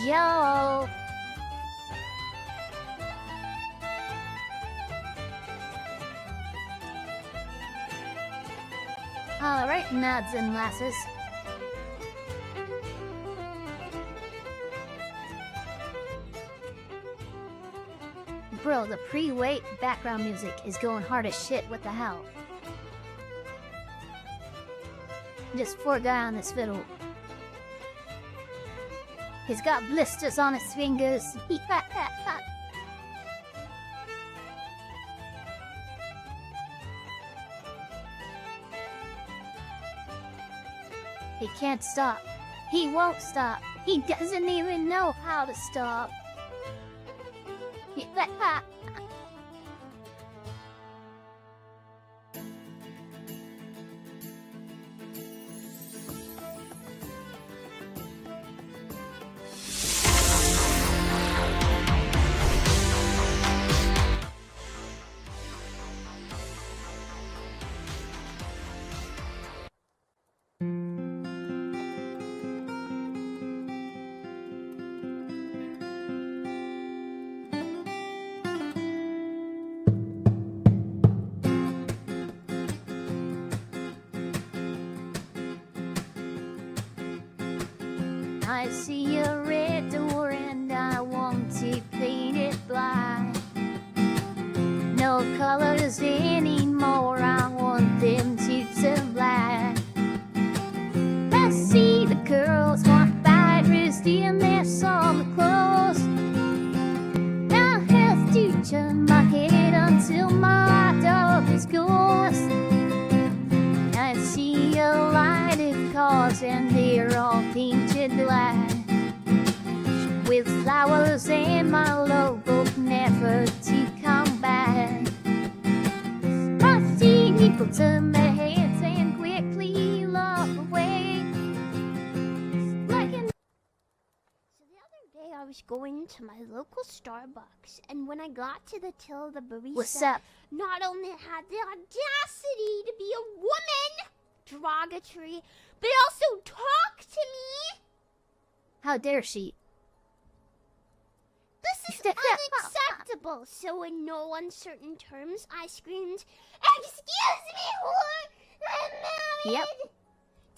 Yo! Alright, nuts and lasses. Bro, the pre-wait background music is going hard as shit. What the hell? Just poor guy on this fiddle. He's got blisters on his fingers. He can't stop. He won't stop. He doesn't even know how to stop. I see a red door and I want to paint it black. No colors anymore, I want them to turn black. I see the girls walk by dressed in their summer clothes. I have to turn my head until my dog is ghost. I see a line of cars and they're all painted black, with flowers and my logo never to come back. I see people turn their heads and quickly look away. So the other day I was going to my local Starbucks, and when I got to the till, the barista What's up? not only had the audacity to be a woman, derogatory, but also talk to me. How dare she? This is unacceptable. So in no uncertain terms, I screamed, "Excuse me, whore! I'm married! Yep.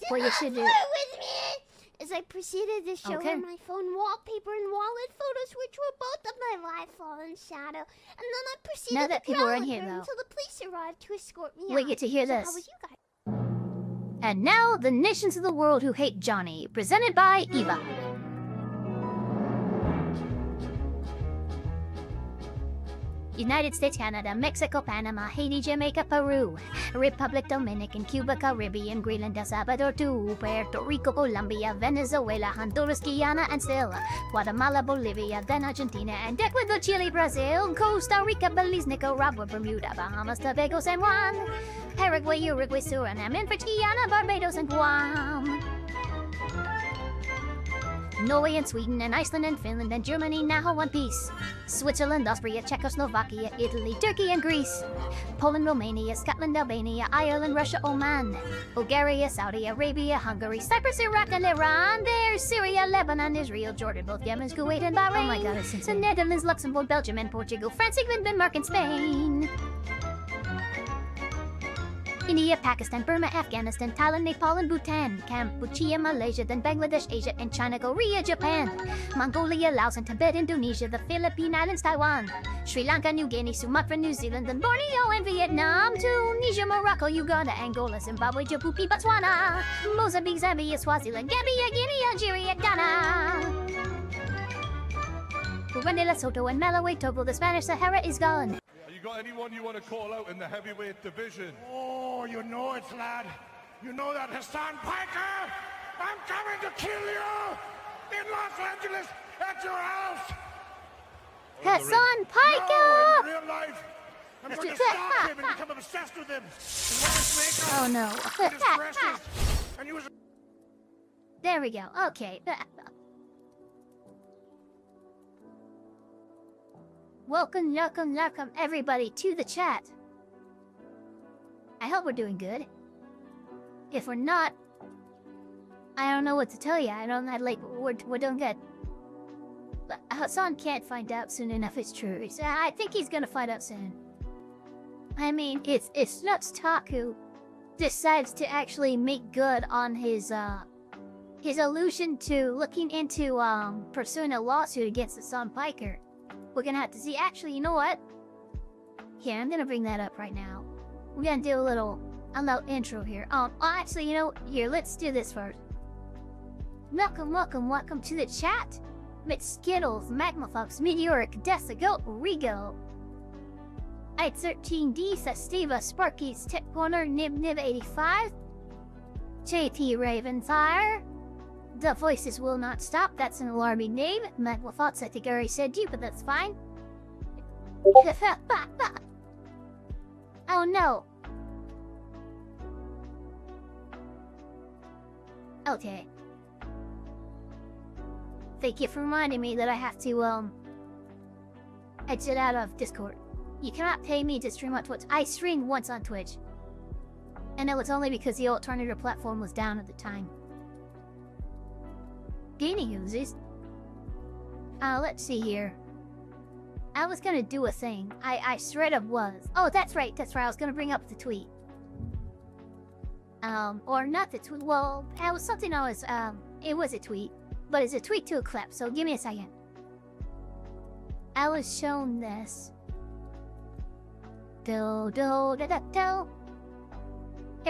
What you should do. With me!" As I proceeded to show Okay. her my phone wallpaper and wallet photos, which were both of my life all in shadow. And then I proceeded Now that to people are growl in at here, her though, until the police arrived to escort me we out. get to hear So this. how was you guys? And now, the nations of the world who hate Johnny, presented by Eva. United States, Canada, Mexico, Panama, Haiti, Jamaica, Peru, Republic Dominican, Cuba, Caribbean, Greenland, El Salvador, too, Puerto Rico, Colombia, Venezuela, Honduras, Guyana, and still Guatemala, Bolivia, then Argentina, and Ecuador, Chile, Brazil, Costa Rica, Belize, Nicaragua, Bermuda, Bahamas, Tobago, San Juan, Paraguay, Uruguay, Suriname, and French Guiana, Barbados, and Guam. Norway and Sweden and Iceland and Finland and Germany now one piece. Switzerland, Austria, Czechoslovakia, Italy, Turkey and Greece. Poland, Romania, Scotland, Albania, Ireland, Russia, Oman. Bulgaria, Saudi Arabia, Hungary, Cyprus, Iraq and Iran. There's Syria, Lebanon, Israel, Jordan, both Yemen, Kuwait and Bahrain. Oh my god, it's The insane. Netherlands, Luxembourg, Belgium and Portugal, France, England, Denmark and Spain. India, Pakistan, Burma, Afghanistan, Thailand, Nepal, and Bhutan, Cambodia, Malaysia, then Bangladesh, Asia, and China, Korea, Japan, Mongolia, Laos, and Tibet, Indonesia, the Philippine Islands, Taiwan, Sri Lanka, New Guinea, Sumatra, New Zealand, then Borneo, and Vietnam, Tunisia, Morocco, Uganda, Angola, Zimbabwe, Djibouti, Botswana, Mozambique, Zambia, Swaziland, Gambia, Guinea, Algeria, Ghana, Burundi, Lesotho, and Malawi, Togo, the Spanish Sahara is gone. You got anyone you want to call out in the heavyweight division? Oh, you know it, lad. You know that Hassan Piker? I'm coming to kill you in Los Angeles at your house. Hassan No, Piker! in real life, I'm going to stalk him and become obsessed with him. And wear his makeup, Oh no. and his dresses, and use. There we go. Okay. Welcome, everybody to the chat. I hope we're doing good. If we're not, I don't know what to tell you. I don't know, like, we're doing good. But Hassan can't find out soon enough, it's true. I think he's gonna find out soon. I mean, it's Nux Taku decides to actually make good on his allusion to looking into, pursuing a lawsuit against Hassan Piker. We're gonna have to see. Actually, you know what? Here, I'm gonna bring that up right now. We're gonna do a little intro here. Actually, you know, here, let's do this first. Welcome to the chat. Mit Skittles, Magmafox, Meteoric, Desigo, Rigo. I13D, Sestiva, Sparky's, Tip Corner, Nib85, JT Ravenfire. The voices will not stop. That's an alarming name. Magmafox, I think I already said you, but that's fine. Oh no. Okay. Thank you for reminding me that I have to, exit out of Discord. You cannot pay me to stream on Twitch. I streamed once on Twitch. And it was only because the alternative platform was down at the time. Gaining users. Let's see here. I was gonna do a thing. I straight up was. Oh, that's right. I was gonna bring up the tweet. Or not the tweet. Well, it was something I was, it was a tweet. But it's a tweet to a clip, so give me a second. I was shown this. Here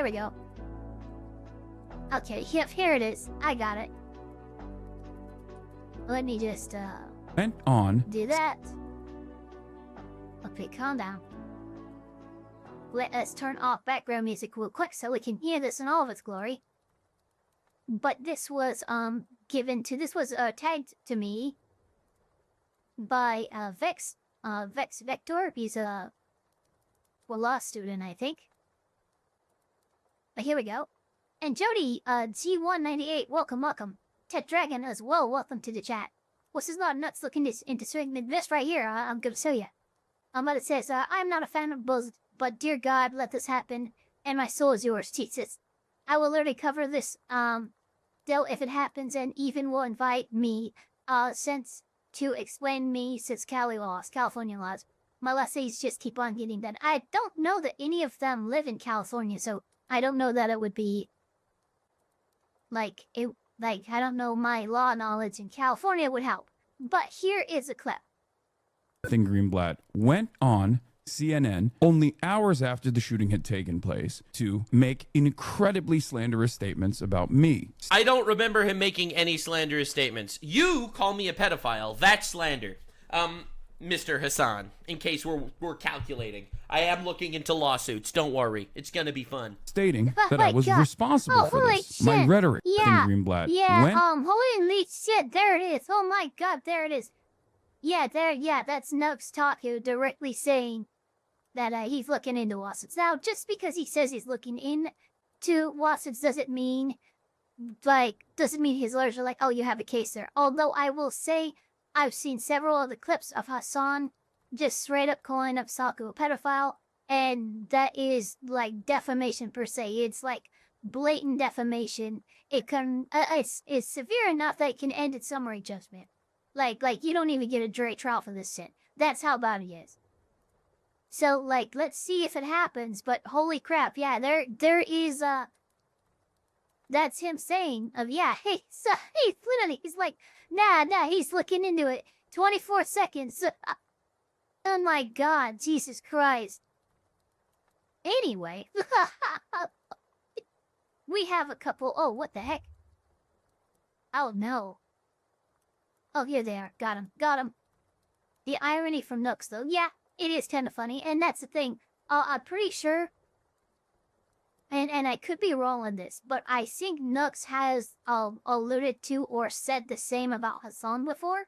we go. Okay, here it is. I got it. Let me just, went on. do that. Okay, calm down. Let us turn off background music real quick so we can hear this in all of its glory. But this was, this was, tagged to me by, Vex Vector. He's a law student, I think. But here we go. And Jody, G198, welcome. Ted Dragon as well, welcome to the chat. What's this lot of nuts looking into swinging this right here? I'm gonna show you. But it says, I'm not a fan of Buzz, but dear God, let this happen, and my soul is yours, Jesus. I will literally cover this, deal if it happens, and even will invite me, to explain me since California laws. My lessays just keep on getting that. I don't know that any of them live in California, so I don't know that it would be, I don't know, my law knowledge in California would help. But here is a clip. Greenblatt went on CNN only hours after the shooting had taken place to make incredibly slanderous statements about me. I don't remember him making any slanderous statements. You call me a pedophile. That's slander. Mr. Hassan, in case we're calculating. I am looking into lawsuits. Don't worry. It's going to be fun. Stating that I was responsible for this. Shit. My rhetoric, yeah. Greenblatt. Yeah, went holy shit, there it is. Oh my God, there it is. Yeah, that's Nux Taku directly saying that he's looking into lawsuits. Now, just because he says he's looking into lawsuits doesn't mean his lawyers are like, oh, you have a case there. Although I will say, I've seen several of the clips of Hassan just straight up calling up Saku a pedophile, and that is like defamation per se. It's like blatant defamation. It can, it's severe enough that it can end in summary judgment. Like you don't even get a jury trial for this sin. That's how bad it is. So, like, let's see if it happens, but holy crap, yeah, there is, that's him saying, yeah, hey, so, hey, literally, he's like, nah, he's looking into it, 24 seconds, oh my god, Jesus Christ. Anyway, we have a couple, oh, what the heck? Oh, no. Oh, here they are, got him. The irony from Nux, though, yeah, it is kind of funny, and that's the thing. I'm pretty sure, and I could be wrong on this, but I think Nux has alluded to or said the same about Hassan before.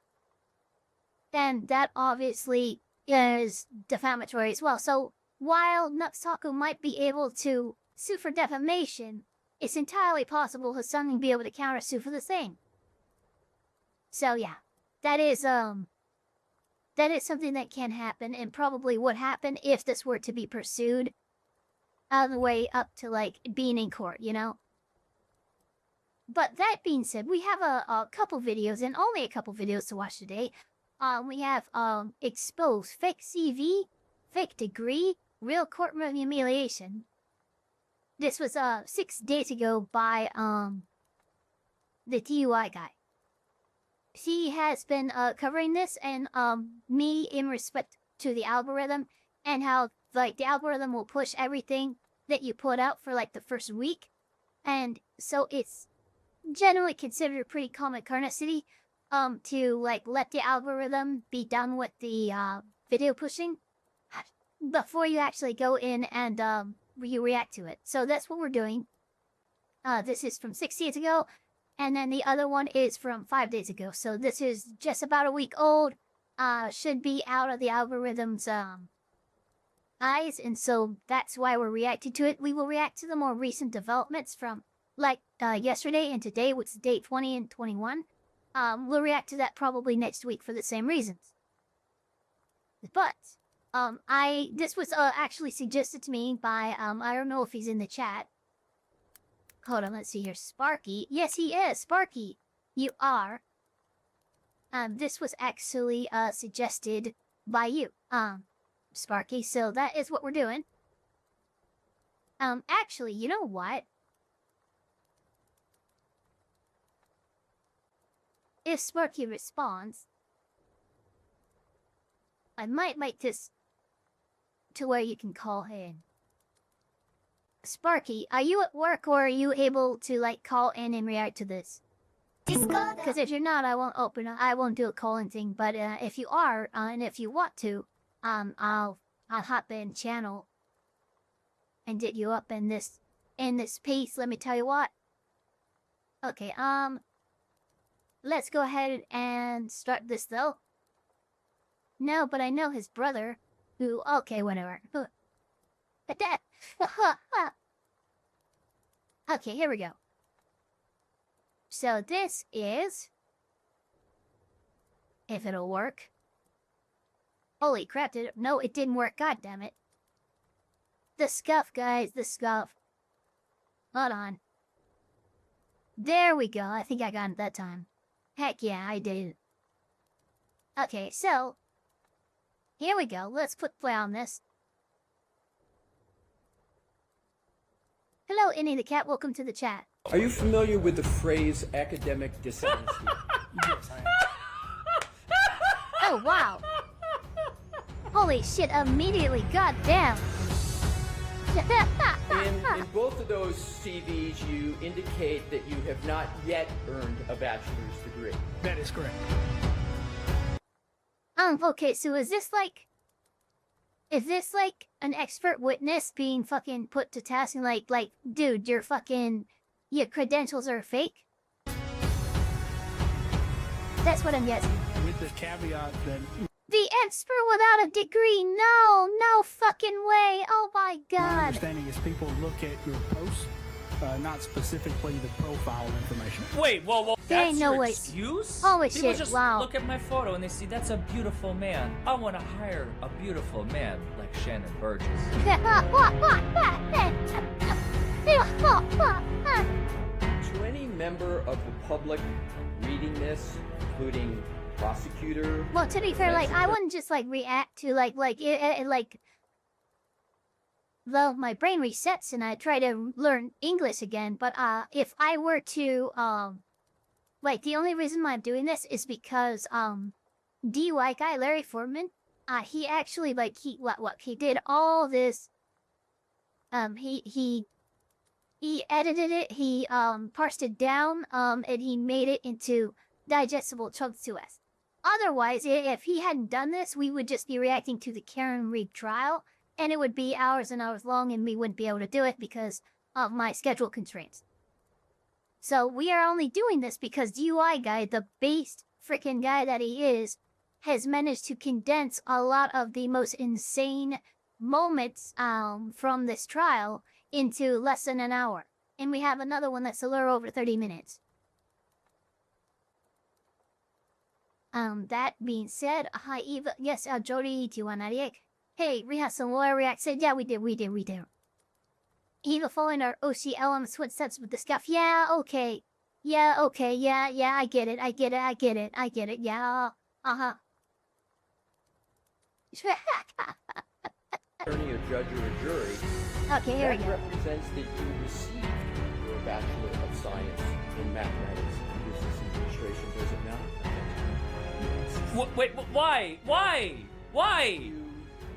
And that obviously is defamatory as well. So while Nux Taku might be able to sue for defamation, it's entirely possible Hassan will be able to counter-sue for the same. So yeah, that is something that can happen and probably would happen if this were to be pursued all the way up to, like, being in court, you know? But that being said, we have a couple videos, and only a couple videos to watch today. We have, Exposed, Fake CV, Fake Degree, Real Courtroom Humiliation. This was, 6 days ago by, the DUI guy. He has been covering this, and me in respect to the algorithm and how, like, the algorithm will push everything that you put out for, like, the first week, and so it's generally considered a pretty common courtesy to, like, let the algorithm be done with the video pushing before you actually go in and you react to it. So that's what we're doing. This is from 6 days ago. And then the other one is from 5 days ago. So this is just about a week old. Should be out of the algorithm's eyes. And so that's why we're reacting to it. We will react to the more recent developments from, like, yesterday and today, which is day 20 and 21. We'll react to that probably next week for the same reasons. But, this was actually suggested to me by, I don't know if he's in the chat. Hold on, let's see here. Sparky. Yes, he is. Sparky, you are. This was actually, suggested by you, Sparky. So that is what we're doing. Actually, you know what? If Sparky responds, I might make this to where you can call in. Sparky, are you at work or are you able to, like, call in and react to this? Because if you're not, I won't do a call-in thing. But if you are, and if you want to, I'll hop in channel and get you up in this piece. Let me tell you what. Okay, let's go ahead and start this though. No, but I know his brother, who, okay, whatever. Okay, here we go. So this is, if it'll work. Holy crap, no, it didn't work, god damn it. The scuff, guys, the scuff. Hold on. There we go, I think I got it that time. Heck yeah, I did. Okay, so, here we go, let's put play on this. Hello, Innie the Cat, welcome to the chat. Are you familiar with the phrase academic dishonesty? Yes, I am. Oh, wow. Holy shit, immediately, goddamn. In both of those CVs, you indicate that you have not yet earned a bachelor's degree. That is correct. Okay, so is this like an expert witness being fucking put to task and like, dude, your credentials are fake? That's what I'm guessing. With the caveat that The expert without a degree, no fucking way, oh my my god. understanding is people look at your posts, not specifically the profile information. Wait, whoa. There ain't That's no your way. excuse? Holy People shit, just wow. look at my photo and they see that's a beautiful man. I want to hire a beautiful man like Shannon Burgess. To any member of the public reading this, including prosecutor... Well, to be fair, like, I wouldn't just, like, react to, like, well, my brain resets and I try to learn English again. But if I were to wait, the only reason why I'm doing this is because DUI guy Larry Foreman, he actually he did all this. He edited it, he parsed it down, and he made it into digestible chunks to us. Otherwise, if he hadn't done this, we would just be reacting to the Karen Reed trial, and it would be hours and hours long, and we wouldn't be able to do it because of my schedule constraints. So we are only doing this because DUI guy, the based freaking guy that he is, has managed to condense a lot of the most insane moments from this trial into less than an hour. And we have another one that's a little over 30 minutes. That being said, hi Eva. Yes, Jody, do you want to react? Hey, Riha Laura React said, yeah, we did. Eva following our OC elements footsteps with the scuff. Yeah, okay. Yeah, I get it. Yeah, uh-huh. Attorney, a judge, or a jury. Okay, here we That go. represents that you received your Bachelor of Science in Mathematics and Business Administration, does it not? Wait, why?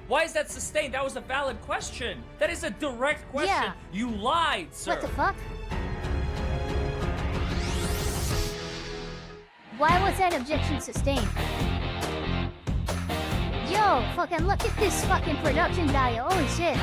Why is that sustained? That was a valid question. That is a direct question. Yeah. You lied, sir. What the fuck? Why was that objection sustained? Yo, fucking look at this fucking production value. Holy shit.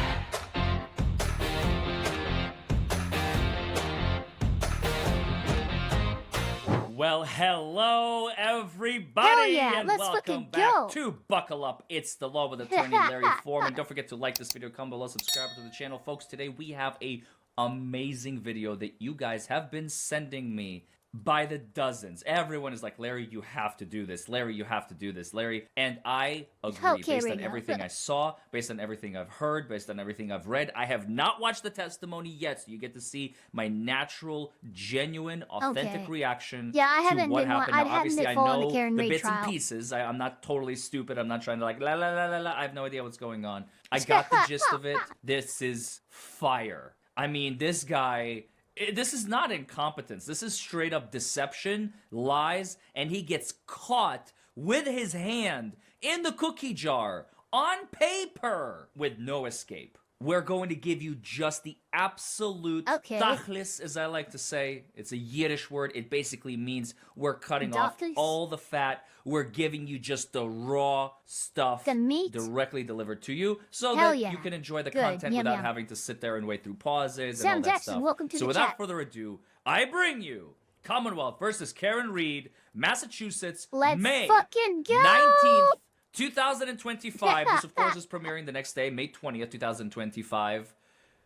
Well, hello, everybody, Hell yeah, and let's welcome fucking back go. to Buckle Up. It's the Law with Attorney Larry Foreman. Don't forget to like this video, comment below, subscribe to the channel. Folks, today we have a amazing video that you guys have been sending me by the dozens. Everyone is like, Larry, you have to do this. Larry, you have to do this. Larry, and I agree. Okay, based on Ringo. everything I saw, based on everything I've heard, based on everything I've read. I have not watched the testimony yet, so you get to see my natural, genuine, authentic Okay. reaction Yeah, I to haven't what been- happened. I Now, haven't obviously, been I following the know Karen the Reed bits trial. and pieces. I'm not totally stupid. I'm not trying to like la la la la la. I have no idea what's going on. I got the gist of it. This is fire. I mean, this guy. This is not incompetence. This is straight up deception, lies, and he gets caught with his hand in the cookie jar on paper with no escape. We're going to give you just the absolute tachlis, as I like to say. It's a Yiddish word. It basically means we're cutting off Tachlis? all the fat. We're giving you just the raw stuff The meat? directly delivered to you so Hell that yeah. you can enjoy the Good. content Yum, without yum. having to sit there and wait through pauses Sam and all that Jackson, stuff. welcome to so the without chat. further ado, I bring you Commonwealth versus Karen Reed, Massachusetts, Let's May fucking go! 19th, 2025. This, of course, is premiering the next day, May 20th, 2025.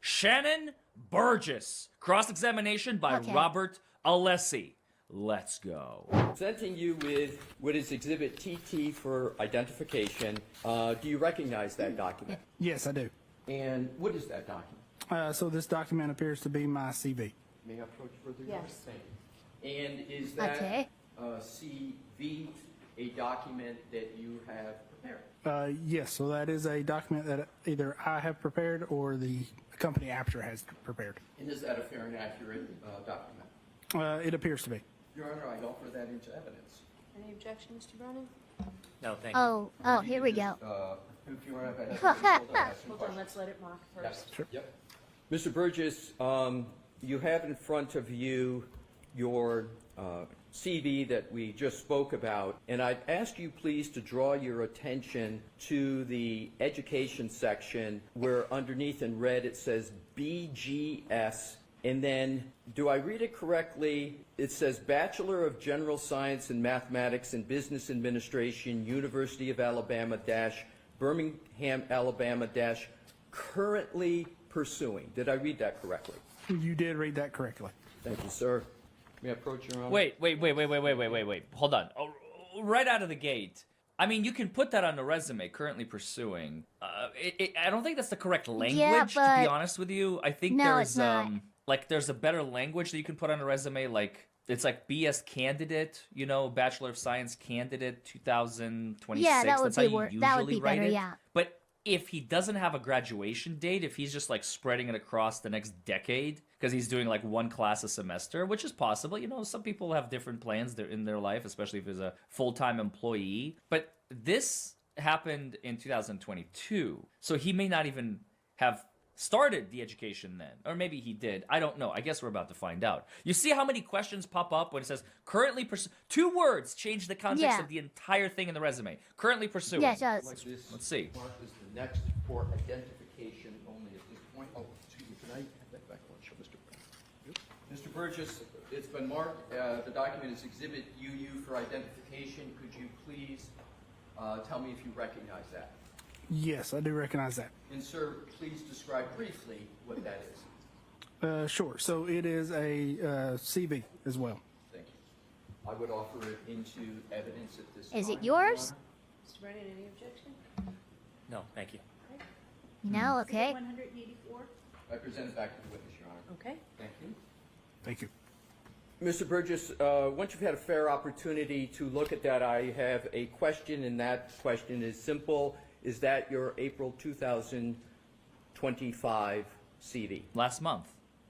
Shannon Burgess. Cross-examination by Okay. Robert Alessi. Let's go. Presenting you with what is Exhibit TT for identification. Do you recognize that document? Yes, I do. And what is that document? So this document appears to be my CV. May I approach further? Yes. Thank you. And is that Okay. CV a document that you have prepared? Yes, so that is a document that either I have prepared or the company Apture has prepared. And is that a fair and accurate document? It appears to be. Your Honor, I offer that into evidence. Any objections, Mr. Browning? No, thank you. Oh, here we go. If you want to have hold on, I have some Hold on, questions. let's let it mock first. Yep. Mr. Burgess, you have in front of you your CV that we just spoke about, and I'd ask you please to draw your attention to the education section where underneath in red it says BGS, and then, do I read it correctly? It says Bachelor of General Science in Mathematics and Business Administration, University of Alabama Birmingham, Alabama currently pursuing. Did I read that correctly? You did read that correctly. Thank you, sir. May I approach Your Honor? Wait. Hold on. Oh, right out of the gate. I mean, you can put that on the resume, currently pursuing. I don't think that's the correct language, to be but- honest with you. I think No, there's, it's not. there's a better language that you can put on a resume, like, it's like BS candidate, Bachelor of Science candidate 2026. Yeah, that would That's be how you wor- usually that would be write better, it. yeah. But if he doesn't have a graduation date, if he's just like spreading it across the next decade, because he's doing like one class a semester, which is possible. You know, some people have different plans in their life, especially if he's a full-time employee. But this happened in 2022, so he may not even have started the education then. Or maybe he did. I don't know. I guess we're about to find out. You see how many questions pop up when it says currently pursue? 2 words change the context of the entire thing in the resume. Currently pursuing. Yeah, it does. Like this Let's see. mark is the next for identification only at this point. Oh, excuse me, can I have that back one? Show Mr. Mr. Burgess, it's been marked, the document is Exhibit UU for identification. Could you please tell me if you recognize that? Yes, I do recognize that. And sir, please describe briefly what that is. Sure. So it is a CV as well. Thank you. I would offer it into evidence at this time. Is it yours? Mr. Brennan, any objection? No, thank you. No, okay. 184. I present it back to the witness, Your Honor. Okay. Thank you. Thank you. Mr. Burgess, once you've had a fair opportunity to look at that, I have a question, and that question is simple. Is that your April 2025 CV? Last month.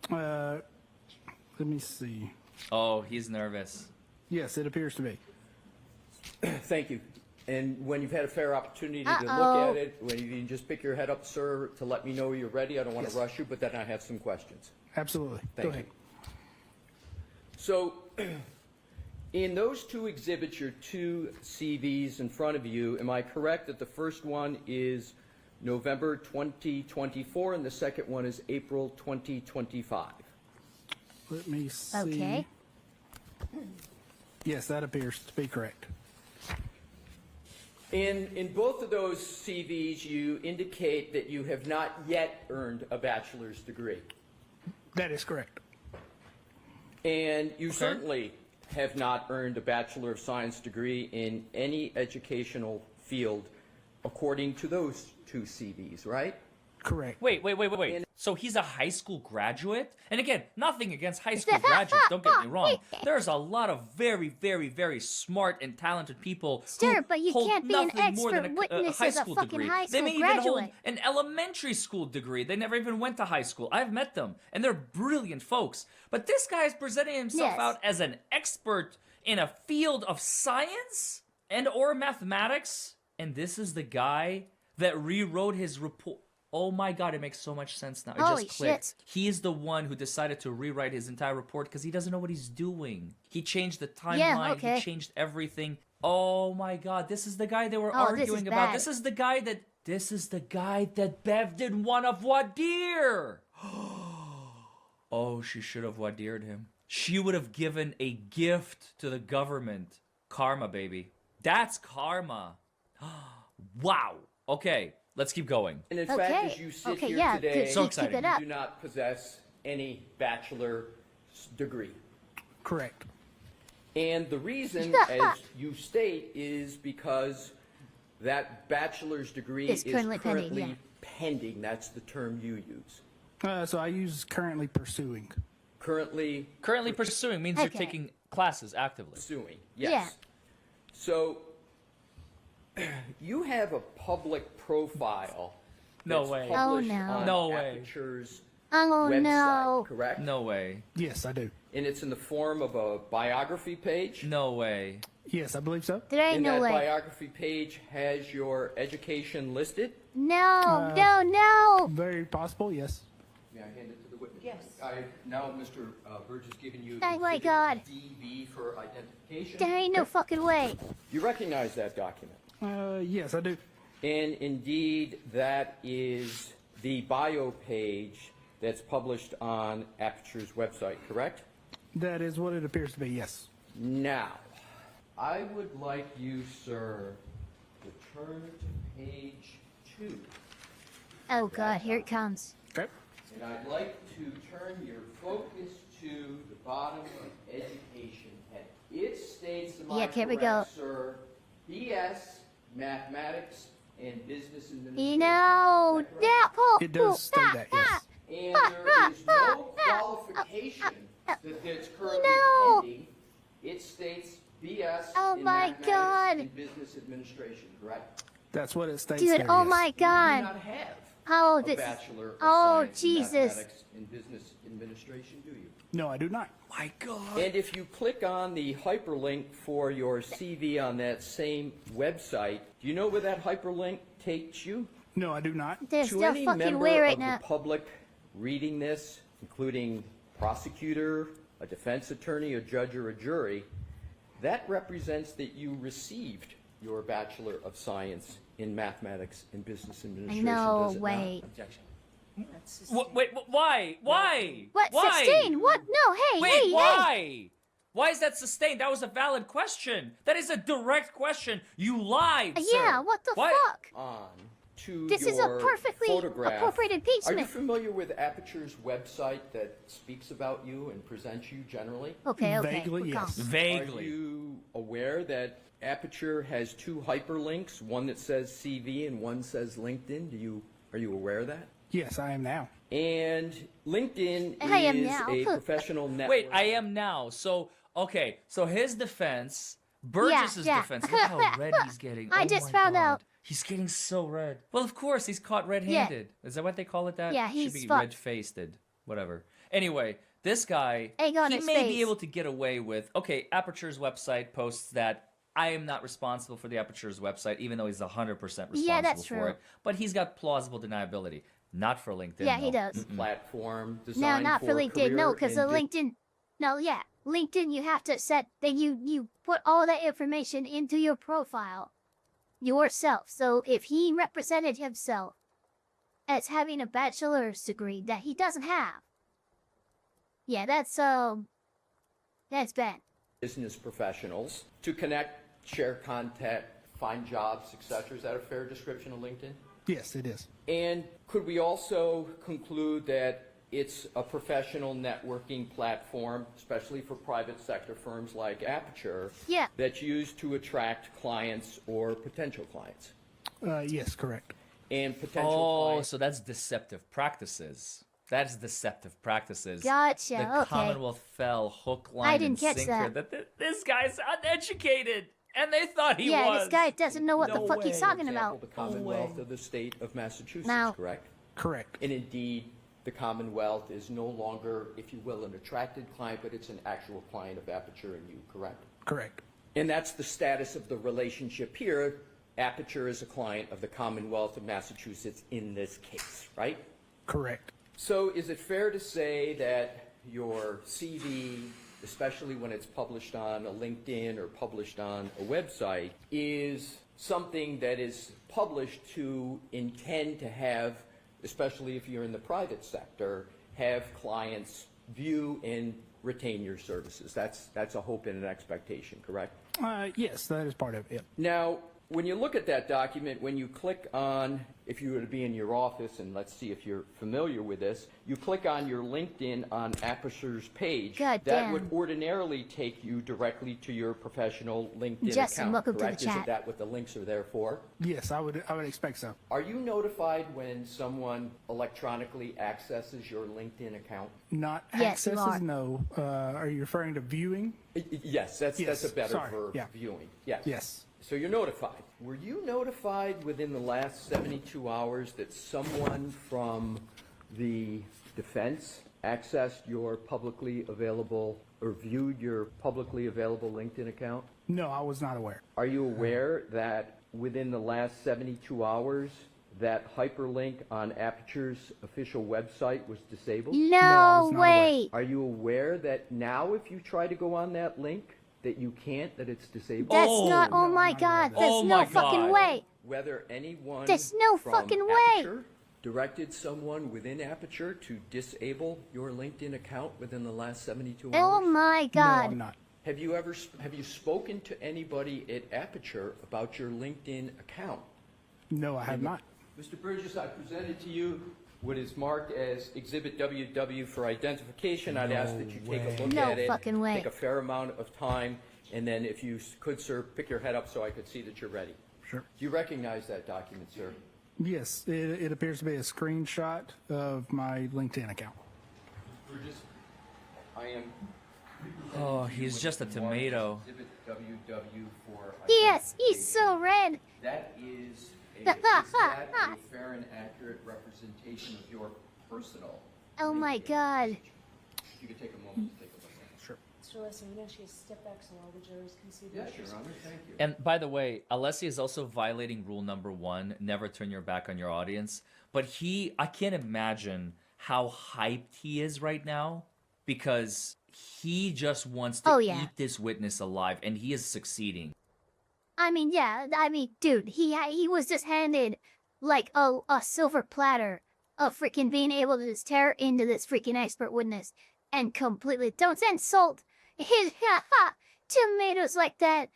Let me see. Oh, he's nervous. Yes, it appears to be. Thank you. And when you've had a fair opportunity to look Uh-oh. at it, when you can just pick your head up, sir, to let me know you're ready. I don't want to rush you, but then I have some questions. Absolutely. Thank Go ahead. you. So, in those 2 exhibits, your 2 CVs in front of you, am I correct that the first one is November 2024 and the second one is April 2025? Let me see. Okay. Yes, that appears to be correct. In both of those CVs, you indicate that you have not yet earned a bachelor's degree. That is correct. And you certainly have not earned a Bachelor of Science degree in any educational field according to those 2 CVs, right? Correct. Wait. So he's a high school graduate? And again, nothing against high school graduates, don't get me wrong. There's a lot of very, very, very smart and talented people Sure, who but you hold can't be an nothing more than expert a witness high as a school fucking degree. high They school may even hold graduate. an elementary school degree. They never even went to high school. I've met them, and they're brilliant folks. But this guy is presenting himself Yes. out as an expert in a field of science and or mathematics, and this is the guy that rewrote his report. Oh my god, it makes so much sense now. It Holy just clicked. shit. He is the one who decided to rewrite his entire report because he doesn't know what he's doing. He changed the timeline, Yeah, okay. he changed everything. Oh my god, this is the guy they were Oh, this is arguing about. bad. This is the guy that Bev didn't want to voir dire. Oh, she should have voir dired him. She would have given a gift to the government. Karma, baby. That's karma. Wow. Okay, let's keep going. And in Okay. fact, as you sit Okay, here yeah, today, good. So Keep exciting. it up. you do not possess any bachelor's degree. Correct. And the reason, as you state, is because that bachelor's degree It's is currently pending, yeah. pending. That's the term you use. So I use currently pursuing. Currently Currently pursuing means you're Okay. taking classes actively. pursuing. Yes. Yeah. So you have a public profile. No that's way. published Oh, no. on No way. Aperture's Oh website, no. correct? No way. Yes, I do. And it's in the form of a biography page. No way. Yes, I believe so. There ain't And no that way. biography page has your education listed. No, no. Very possible, yes. May I hand it to the witness? Yes. Now, Mr. Burgess, giving you Oh my exhibit God. DV for identification. There ain't no fucking way. You recognize that document. Yes, I do. And indeed, that is the bio page that's published on Aperture's website, correct? That is what it appears to be, yes. Now, I would like you, sir, to turn to page 2. Oh god, here it comes. Okay. And I'd like to turn your focus to the bottom of education head. It states, am I Yep, here we correct, go. sir, BS, Mathematics, and Business Administration. You know, Is that correct? that pull. It does state that, yes. And there is no qualification that it's currently No. pending. It states BS Oh in my Mathematics God. and Business Administration, correct? That's what it states Dude, there, oh yes. my You do god. not have Oh, a this. Bachelor of Oh, Science in Jesus. Mathematics and Business Administration, do you? No, I do not. My God. And if you click on the hyperlink for your CV on that same website, do you know where that hyperlink takes you? No, I do not. There's To no any fucking member way right of now. the public reading this, including prosecutor, a defense attorney, a judge, or a jury, that represents that you received your Bachelor of Science in Mathematics and Business Administration. No does it not? way. Objection. Wait, why? Why? What? Why? 16? What? No, hey, Wait, hey, hey. why? Why is that sustained? That was a valid question. That is a direct question. You lied, sir. Yeah, what the Why- fuck? On to This is a your perfectly photograph. appropriate Are you impeachment. familiar with Aperture's website that speaks about you and presents you generally? Okay, okay. Vaguely, we're yes. calm. Are Vaguely. you aware that Aperture has two hyperlinks, one that says CV and one says LinkedIn? Are you aware of that? Yes, I am now. And LinkedIn I am is now. a professional network. Wait, I am now. So, okay. So his defense, Burgess's yeah. defense. Look how red he's getting. I Oh just my found God. out. He's getting so red. Well, of course, he's caught red-handed. Is that what they call it? That Yeah, should he's be fucked. red-faced. Whatever. Anyway, this guy, Egg on he his may face. be able to get away with. Okay, Aperture's website posts that I am not responsible for the Aperture's website, even though he's 100% responsible Yeah, that's for true. it. But he's got plausible deniability. Not for LinkedIn. Yeah, he though. does. platform No, designed not for LinkedIn. No, because the career and LinkedIn. No, yeah, LinkedIn. You have to set that you put all that information into your profile yourself. So if he represented himself as having a bachelor's degree that he doesn't have, yeah, that's bad. business professionals to connect, share content, find jobs, etc. Is that a fair description of LinkedIn? Yes, it is. And could we also conclude that it's a professional networking platform, especially for private sector firms like Aperture, Yeah. that's used to attract clients or potential clients? Yes, correct. And potential Oh, clients. so that's deceptive practices. That's deceptive practices. Gotcha. The Okay. Commonwealth fell hook, line, I didn't and catch sinker. This guy's uneducated, and they thought he Yeah, was. this guy doesn't know what No the fuck he's way. talking For example, about. the Commonwealth of the state of Massachusetts, Now- correct? Correct. And indeed, the Commonwealth is no longer, if you will, an attracted client, but it's an actual client of Aperture and you, correct? Correct. And that's the status of the relationship here. Aperture is a client of the Commonwealth of Massachusetts in this case, right? Correct. So is it fair to say that your CV, especially when it's published on a LinkedIn or published on a website, is something that is published to intend to have, especially if you're in the private sector, have clients view and retain your services? That's a hope and an expectation, correct? Yes, that is part of it. Now, when you look at that document, when you click on, if you were to be in your office, and let's see if you're familiar with this, you click on your LinkedIn on Aperture's page, God that damn. would ordinarily take you directly to your professional LinkedIn Justin, account, welcome to the correct? Isn't chat. that what the links are there for? Yes, I would expect so. Are you notified when someone electronically accesses your LinkedIn account? Not Yes, you accesses, are. no. Are you referring to viewing? Yes, that's Yes, a better sorry, verb, yeah. viewing. Yes. Yes. So you're notified. Were you notified within the last 72 hours that someone from the defense accessed your publicly available or viewed your publicly available LinkedIn account? No, I was not aware. Are you aware that within the last 72 hours that hyperlink on Aperture's official website was disabled? I No was not way. Are you aware that now if you try to go on that link that you can't, that it's disabled? That's Oh, not. Oh no, my not God. yet. There's Oh no my fucking God. way. Whether anyone There's no from fucking way. Aperture directed someone within Aperture to disable your LinkedIn account within the last 72 Oh hours? my No, God. I'm not. Have you spoken to anybody at Aperture about your LinkedIn account? No, I have not. Mr. Burgess, I presented to you what is marked as Exhibit WW for identification. I'd ask that you take a look No at it. fucking way. Take a fair amount of time, and then if you could, sir, pick your head up so I could see that you're ready. Sure. Do you recognize that document, sir? Yes, it appears to be a screenshot of my LinkedIn account. Burgess, I am. Oh, he's just a what is marked as tomato. Exhibit WW for Yes, he's identification. so red. That is Is that a fair and accurate representation of your personal? Oh my God. If you could take a moment to take a look at it. Sure. Mr. Leslie, we know she has step back so all the jurors can see the Yes, issues. Your Honor, thank you. And by the way, Alessi is also violating rule number 1, never turn your back on your audience. But I can't imagine how hyped he is right now because he just wants to eat this witness alive, and he is succeeding. I mean, yeah. I mean, dude, he was just handed like a silver platter of freaking being able to just tear into this freaking expert witness and completely don't insult his tomatoes like that.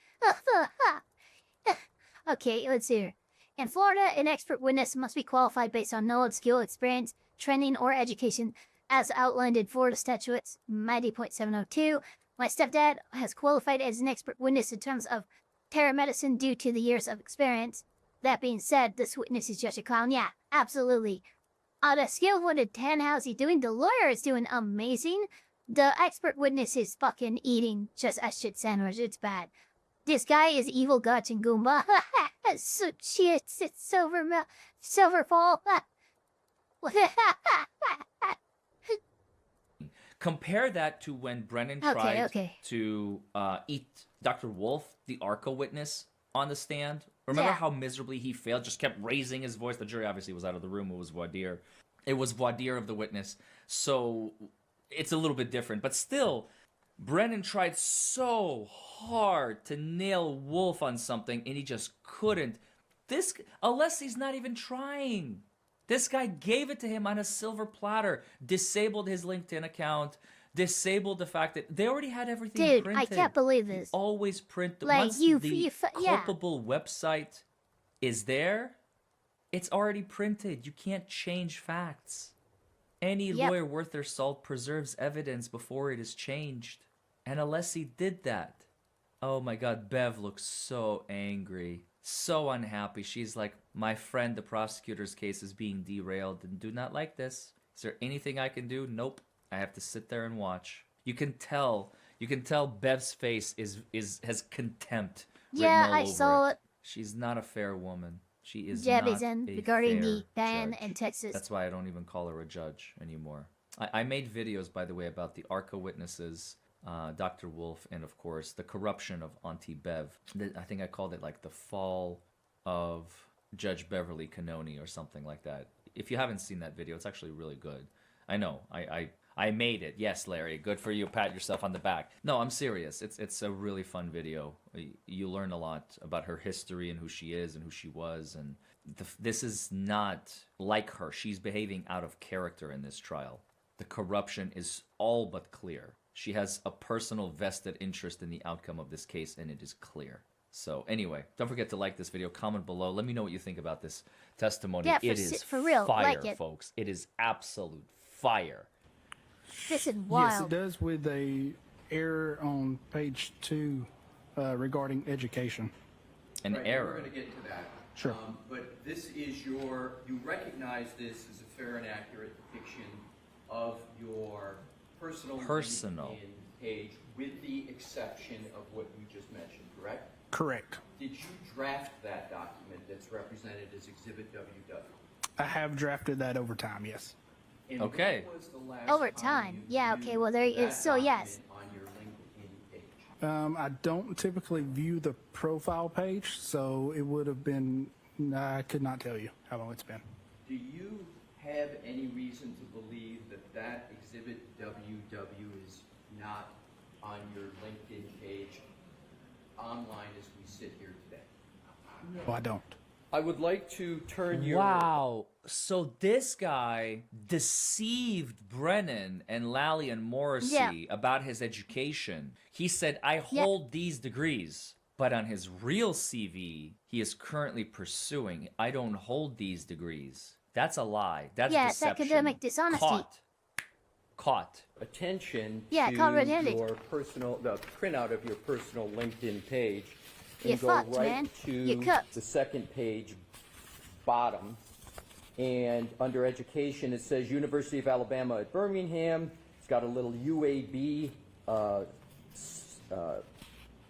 Okay, let's see here. In Florida, an expert witness must be qualified based on knowledge, skill, experience, training, or education as outlined in Florida statutes 90.702. My stepdad has qualified as an expert witness in terms of paramedicine due to the years of experience. That being said, this witness is just a clown. Yeah, absolutely. On a scale of 1 to 10, how's he doing? The lawyer is doing amazing. The expert witness is fucking eating just a shit sandwich. It's bad. This guy is evil guts and Goomba. So shit, it's Silverfall. Compare that to when Brennan tried to eat Dr. Wolf, the ARCO witness, on the stand. Remember how miserably he failed? Just kept raising his voice. The jury obviously was out of the room. It was voir dire. It was voir dire of the witness. So it's a little bit different. But still, Brennan tried so hard to nail Wolf on something, and he just couldn't. Alessi's not even trying. This guy gave it to him on a silver platter, disabled his LinkedIn account, disabled the fact that they already had everything printed. I can't believe this. You always print the Like, once the yeah. culpable website is there, it's already printed. You can't change facts. Any lawyer worth their salt preserves evidence before it is changed. And Alessi did that. Oh my God, Bev looks so angry. So unhappy. She's like, my friend, the prosecutor's case is being derailed and do not like this. Is there anything I can do? Nope. I have to sit there and watch. You can tell Bev's face has contempt. Yeah, written all I over saw it. She's not a fair woman. She is Jeb not is in a regarding fair the ban judge. in Texas. That's why I don't even call her a judge anymore. I made videos, by the way, about the ARCO witnesses, Dr. Wolf, and of course the corruption of Auntie Bev. I think I called it like the fall of Judge Beverly Cannoni or something like that. If you haven't seen that video, it's actually really good. I know, I made it. Yes, Larry, good for you. Pat yourself on the back. No, I'm serious. It's a really fun video. You learn a lot about her history and who she is and who she was. And this is not like her. She's behaving out of character in this trial. The corruption is all but clear. She has a personal vested interest in the outcome of this case, and it is clear. So anyway, don't forget to like this video, comment below. Let me know what you think about this testimony. Yeah, it is for real, fire, like it. folks. It is absolute fire. This is wild. Yes, it does with a error on page 2 regarding education. An error. We're going to get to that. Sure. But this is you recognize this as a fair and accurate depiction of your personal LinkedIn page with the exception of what you just mentioned, correct? Correct. Did you draft that document that's represented as Exhibit WW? I have drafted that over time, yes. And Okay. when was the last Over time time. you Yeah, okay, viewed well, there that is. So, yes. document on your LinkedIn page? I don't typically view the profile page, so it would have been, I could not tell you how long it's been. Do you have any reason to believe that Exhibit WW is not on your LinkedIn page online as we sit here today? Well, I don't. I would like to turn your... Wow. So this guy deceived Brennan and Lally and Morrissey about his education. He said, I hold these degrees. But on his real CV, he is currently pursuing, I don't hold these degrees. That's a lie. That's it's deception. academic dishonesty. Caught. Attention to your personal, the printout of your personal LinkedIn page. You And go fucked, right man. to You cooked. the second page, bottom. And under education, it says University of Alabama at Birmingham. It's got a little UAB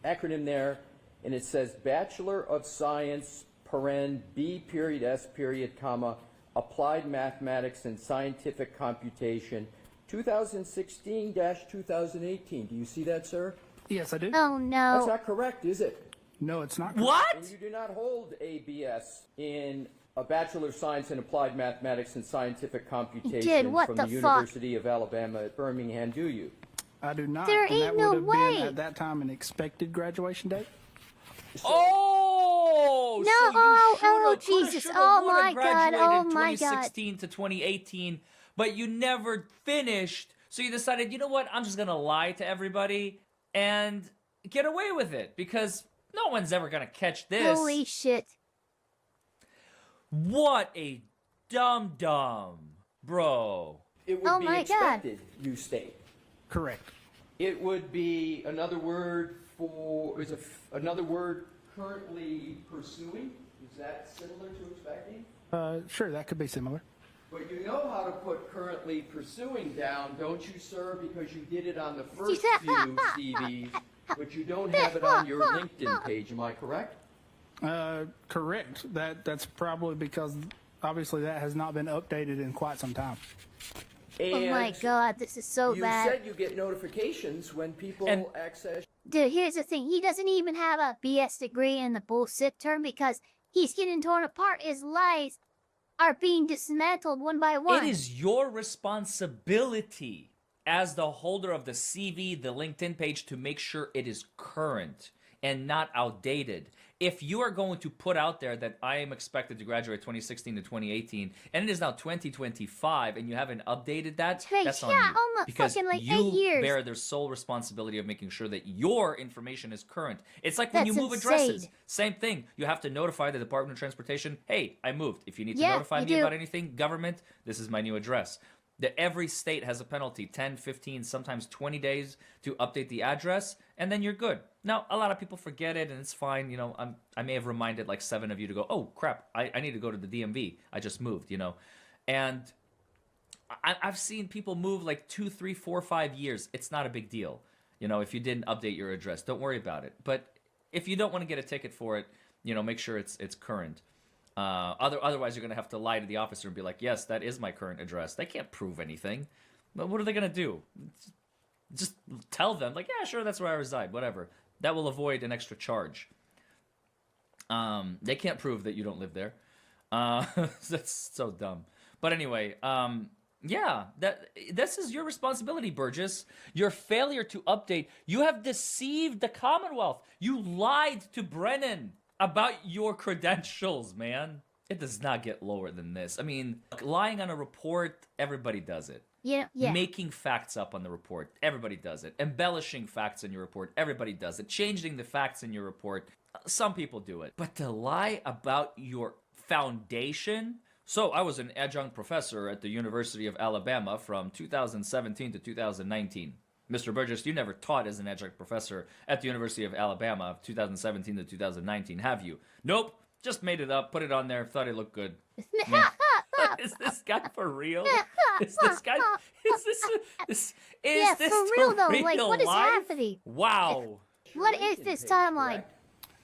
acronym there. And it says Bachelor of Science, paren B period S period comma Applied Mathematics and Scientific Computation 2016-2018. Do you see that, sir? Yes, I do. Oh That's no. not correct, is it? No, it's not. What? And you do not hold a BS in a Bachelor of Science in Applied Mathematics and Scientific Computation what from the the fuck? University of Alabama at Birmingham, do you? I do not. There and ain't that no would have way. been at that time an expected graduation date. Oh, No, so you oh, shoulda, oh, coulda, Jesus, shoulda, oh woulda my God, graduated oh my God. 2016 to 2018, but you never finished. So you decided, you know what? I'm just gonna lie to everybody and get away with it because no one's ever gonna catch this. Holy shit. What a dum-dum, bro. It would Oh be my God. expected, you state. Correct. It would be another word for, another word currently pursuing? Is that similar to expecting? Sure, that could be similar. But you know how to put currently pursuing down, don't you, sir? Because you did it on the first few CVs, but you don't have it on your LinkedIn page. Am I correct? Correct. That's probably because obviously that has not been updated in quite some time. Oh my And God, this is so you bad. said you get notifications when people And- access. Dude, here's the thing. He doesn't even have a BS degree in the bullshit term because he's getting torn apart. His lies are being dismantled one by one. It is your responsibility as the holder of the CV, the LinkedIn page, to make sure it is current and not outdated. If you are going to put out there that I am expected to graduate 2016 to 2018, and it is now 2025, and you haven't updated that, Hey, that's on yeah, you. almost Because fucking, like, you 8 years. bear the sole responsibility of making sure that your information is current. It's like when That's you move insane. addresses. Same thing. You have to notify the Department of Transportation, hey, I moved. If you need to Yeah, notify you me do. about anything, government, this is my new address. Every state has a penalty, 10, 15, sometimes 20 days to update the address, and then you're good. Now, a lot of people forget it, and it's fine. You know, I may have reminded like 7 of you to go, oh, crap, I need to go to the DMV. I just moved, you know. And I've seen people move like 2, 3, 4, 5 years. It's not a big deal, you know, if you didn't update your address. Don't worry about it. But if you don't want to get a ticket for it, you know, make sure it's current. Otherwise, you're going to have to lie to the officer and be like, yes, that is my current address. They can't prove anything. But what are they going to do? Just tell them, like, yeah, sure, that's where I reside, whatever. That will avoid an extra charge. They can't prove that you don't live there. That's so dumb. But anyway, yeah, this is your responsibility, Burgess. Your failure to update. You have deceived the Commonwealth. You lied to Brennan about your credentials, man. It does not get lower than this. I mean, lying on a report, everybody does it. Yeah. Making facts up on the report, everybody does it. Embellishing facts in your report, everybody does it. Changing the facts in your report, some people do it. But to lie about your foundation... So, I was an adjunct professor at the University of Alabama from 2017 to 2019. Mr. Burgess, you never taught as an adjunct professor at the University of Alabama 2017 to 2019, have you? Nope. Just made it up, put it on there, thought it looked good. Yeah. Is this guy for real? Is this guy? Is Yeah, this for real the though. real Like, what is life? happening? Wow. What is this timeline?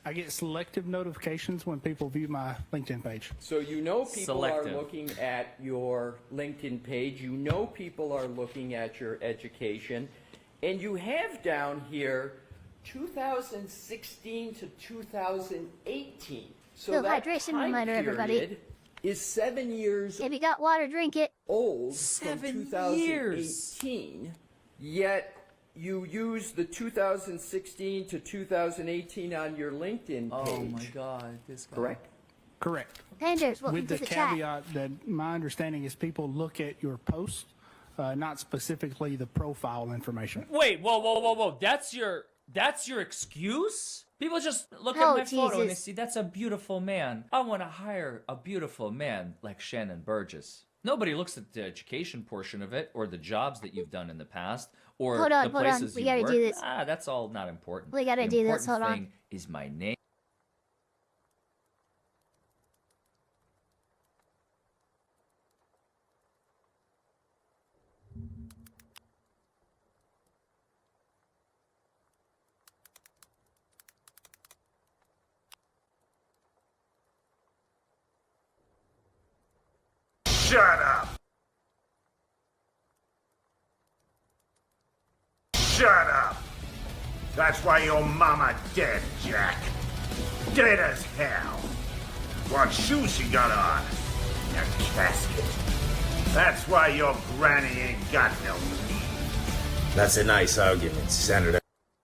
I get selective notifications when people view my LinkedIn page. So you know people Selective. are looking at your LinkedIn page. You know people are looking at your education. And you have down here 2016 to 2018. So Little that hydration time reminder, everybody. period is 7 years If you got water, drink it. old 7 from years. 2018, yet you use the 2016 to 2018 on your LinkedIn page. Oh my God, this guy. Correct? Correct. Panders, welcome With to the the chat. caveat that my understanding is people look at your posts, not specifically the profile information. Wait, whoa. That's your excuse? People just look Oh, at my photo and they Jesus. see that's a beautiful man. I want to hire a beautiful man like Shannon Burgess. Nobody looks at the education portion of it or the jobs that you've done in the past or Hold on, the hold on. places We you gotta work. do this. That's all not important. We gotta the do this. important Hold on. thing is my name. Shut up! Shut up! That's why your mama dead, Jack. Dead as hell. What shoes she got on? A casket. That's why your granny ain't got no teeth. That's a nice argument, Senator.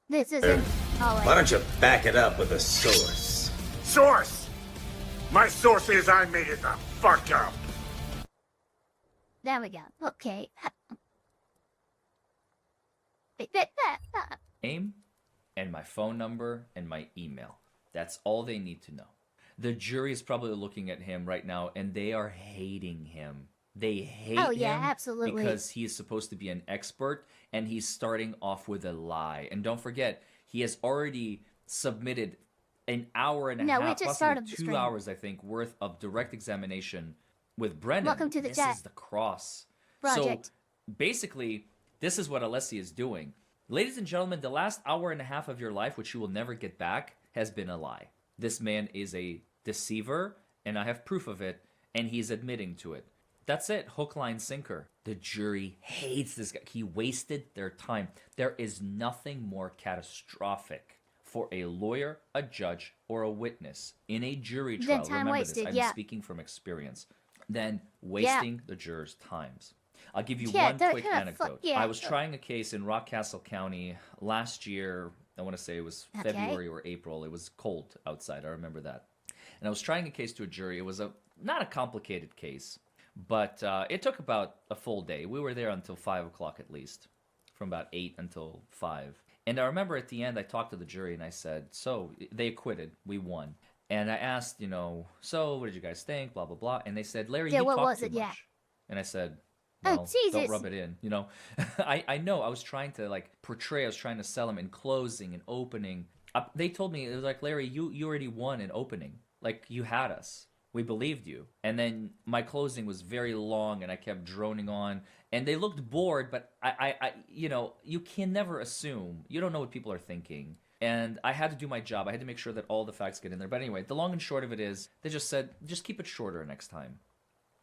This isn't alright. Why don't you back it up with a source? Source! My source is I made it the fuck up. There we go. Okay. Name and my phone number and my email. That's all they need to know. The jury is probably looking at him right now and they are hating him. They hate Oh, yeah, him absolutely. because he is supposed to be an expert and he's starting off with a lie. And don't forget, he has already submitted an hour and a No, we half, just possibly started the 2 stream. hours, I think, worth of direct examination with Brennan. Welcome to the this chat. is the cross. Project. So basically, this is what Alessi is doing. Ladies and gentlemen, the last hour and a half of your life, which you will never get back, has been a lie. This man is a deceiver, and I have proof of it, and he's admitting to it. That's it. Hook, line, sinker. The jury hates this guy. He wasted their time. There is nothing more catastrophic for a lawyer, a judge, or a witness in a jury Then trial. time Remember wasted, this. I'm yeah. speaking from experience. Than wasting the jurors' times. I'll give you Yeah, one they're quick kinda anecdote. yeah. I was trying a case in Rockcastle County last year. I want to say it was Okay. February or April. It was cold outside. I remember that. And I was trying a case to a jury. It was not a complicated case, but it took about a full day. We were there until 5 o'clock at least, from about 8 until 5. And I remember at the end, I talked to the jury and I said, so they acquitted. We won. And I asked, so what did you guys think? Blah, blah, blah. And they said, Larry, Yeah, you what talk was too it? much. Yeah. And I said, Oh, well, Jesus. don't rub it in, I know. I was trying to, portray. I was trying to sell him in closing and opening. They told me, it was like, Larry, you already won in opening. You had us. We believed you. And then my closing was very long and I kept droning on. And they looked bored, but you can never assume. You don't know what people are thinking. And I had to do my job. I had to make sure that all the facts get in there. But anyway, the long and short of it is, they just said, just keep it shorter next time.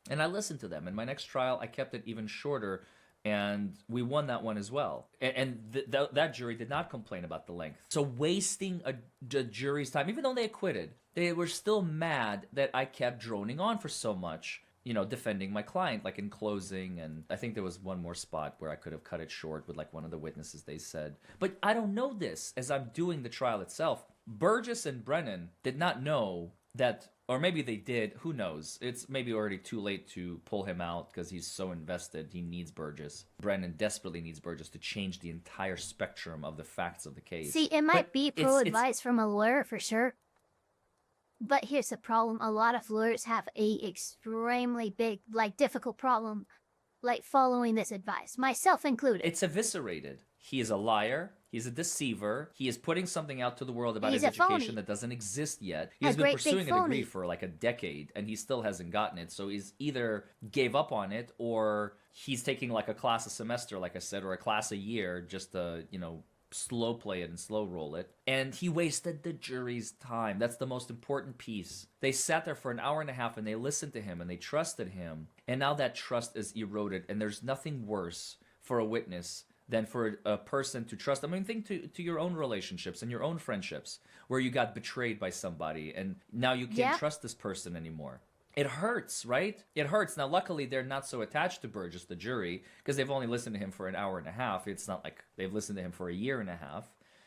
And I listened to them. In my next trial, I kept it even shorter, and we won that one as well. And that jury did not complain about the length. So wasting a jury's time, even though they acquitted, they were still mad that I kept droning on for so much, defending my client, in closing. And I think there was one more spot where I could have cut it short with, one of the witnesses, they said. But I don't know this as I'm doing the trial itself. Burgess and Brennan did not know that, or maybe they did, who knows? It's maybe already too late to pull him out because he's so invested. He needs Burgess. Brennan desperately needs Burgess to change the entire spectrum of the facts of the case. See, it might But be it's- pro advice from a lawyer for sure. But here's the problem. A lot of lawyers have a extremely big, difficult problem, following this advice, myself included. It's eviscerated. He is a liar. He's a deceiver. He is putting something out to the world about He's his a phony. education that doesn't exist yet. A He's been great big pursuing a degree phony. for a decade, and he still hasn't gotten it. So he's either gave up on it, or he's taking a class a semester, like I said, or a class a year, just to, slow play it and slow roll it. And he wasted the jury's time. That's the most important piece. They sat there for an hour and a half and they listened to him and they trusted him. And now that trust is eroded, and there's nothing worse for a witness than for a person to trust. I mean, think to your own relationships and your own friendships where you got betrayed by somebody and now you can't trust this person anymore. It hurts, right? It hurts. Now, luckily, they're not so attached to Burgess, the jury, because they've only listened to him for an hour and a half. It's not like they've listened to him for a year and a half.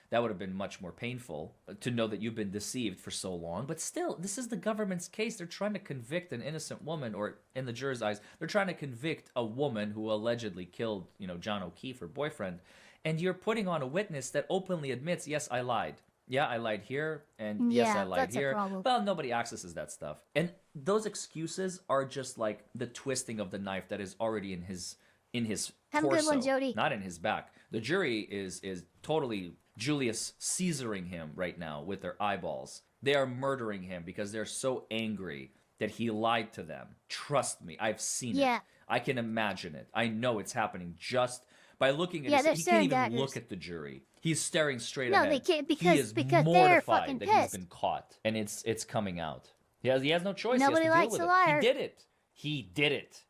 That would have been much more painful to know that you've been deceived for so long. But still, this is the government's case. They're trying to convict an innocent woman, or in the juror's eyes, they're trying to convict a woman who allegedly killed, John O'Keefe, her boyfriend. And you're putting on a witness that openly admits, yes, I lied. Yeah, I lied here, and yes, I lied that's a here. problem. Well, nobody accesses that stuff. And those excuses are just like the twisting of the knife that is already in his Have a torso, good one, Jody. not in his back. The jury is totally Julius Caesaring him right now with their eyeballs. They are murdering him because they're so angry that he lied to them. Trust me, I've seen it. I can imagine it. I know it's happening just by looking at Yeah, his. they're He can't staring even daggers. look at the jury. He's staring straight No, ahead. they can't, he because is they're mortified fucking that pissed. he's been caught, and it's coming out. He has no choice. Nobody he has to likes deal a with liar. it. He did it. He did it.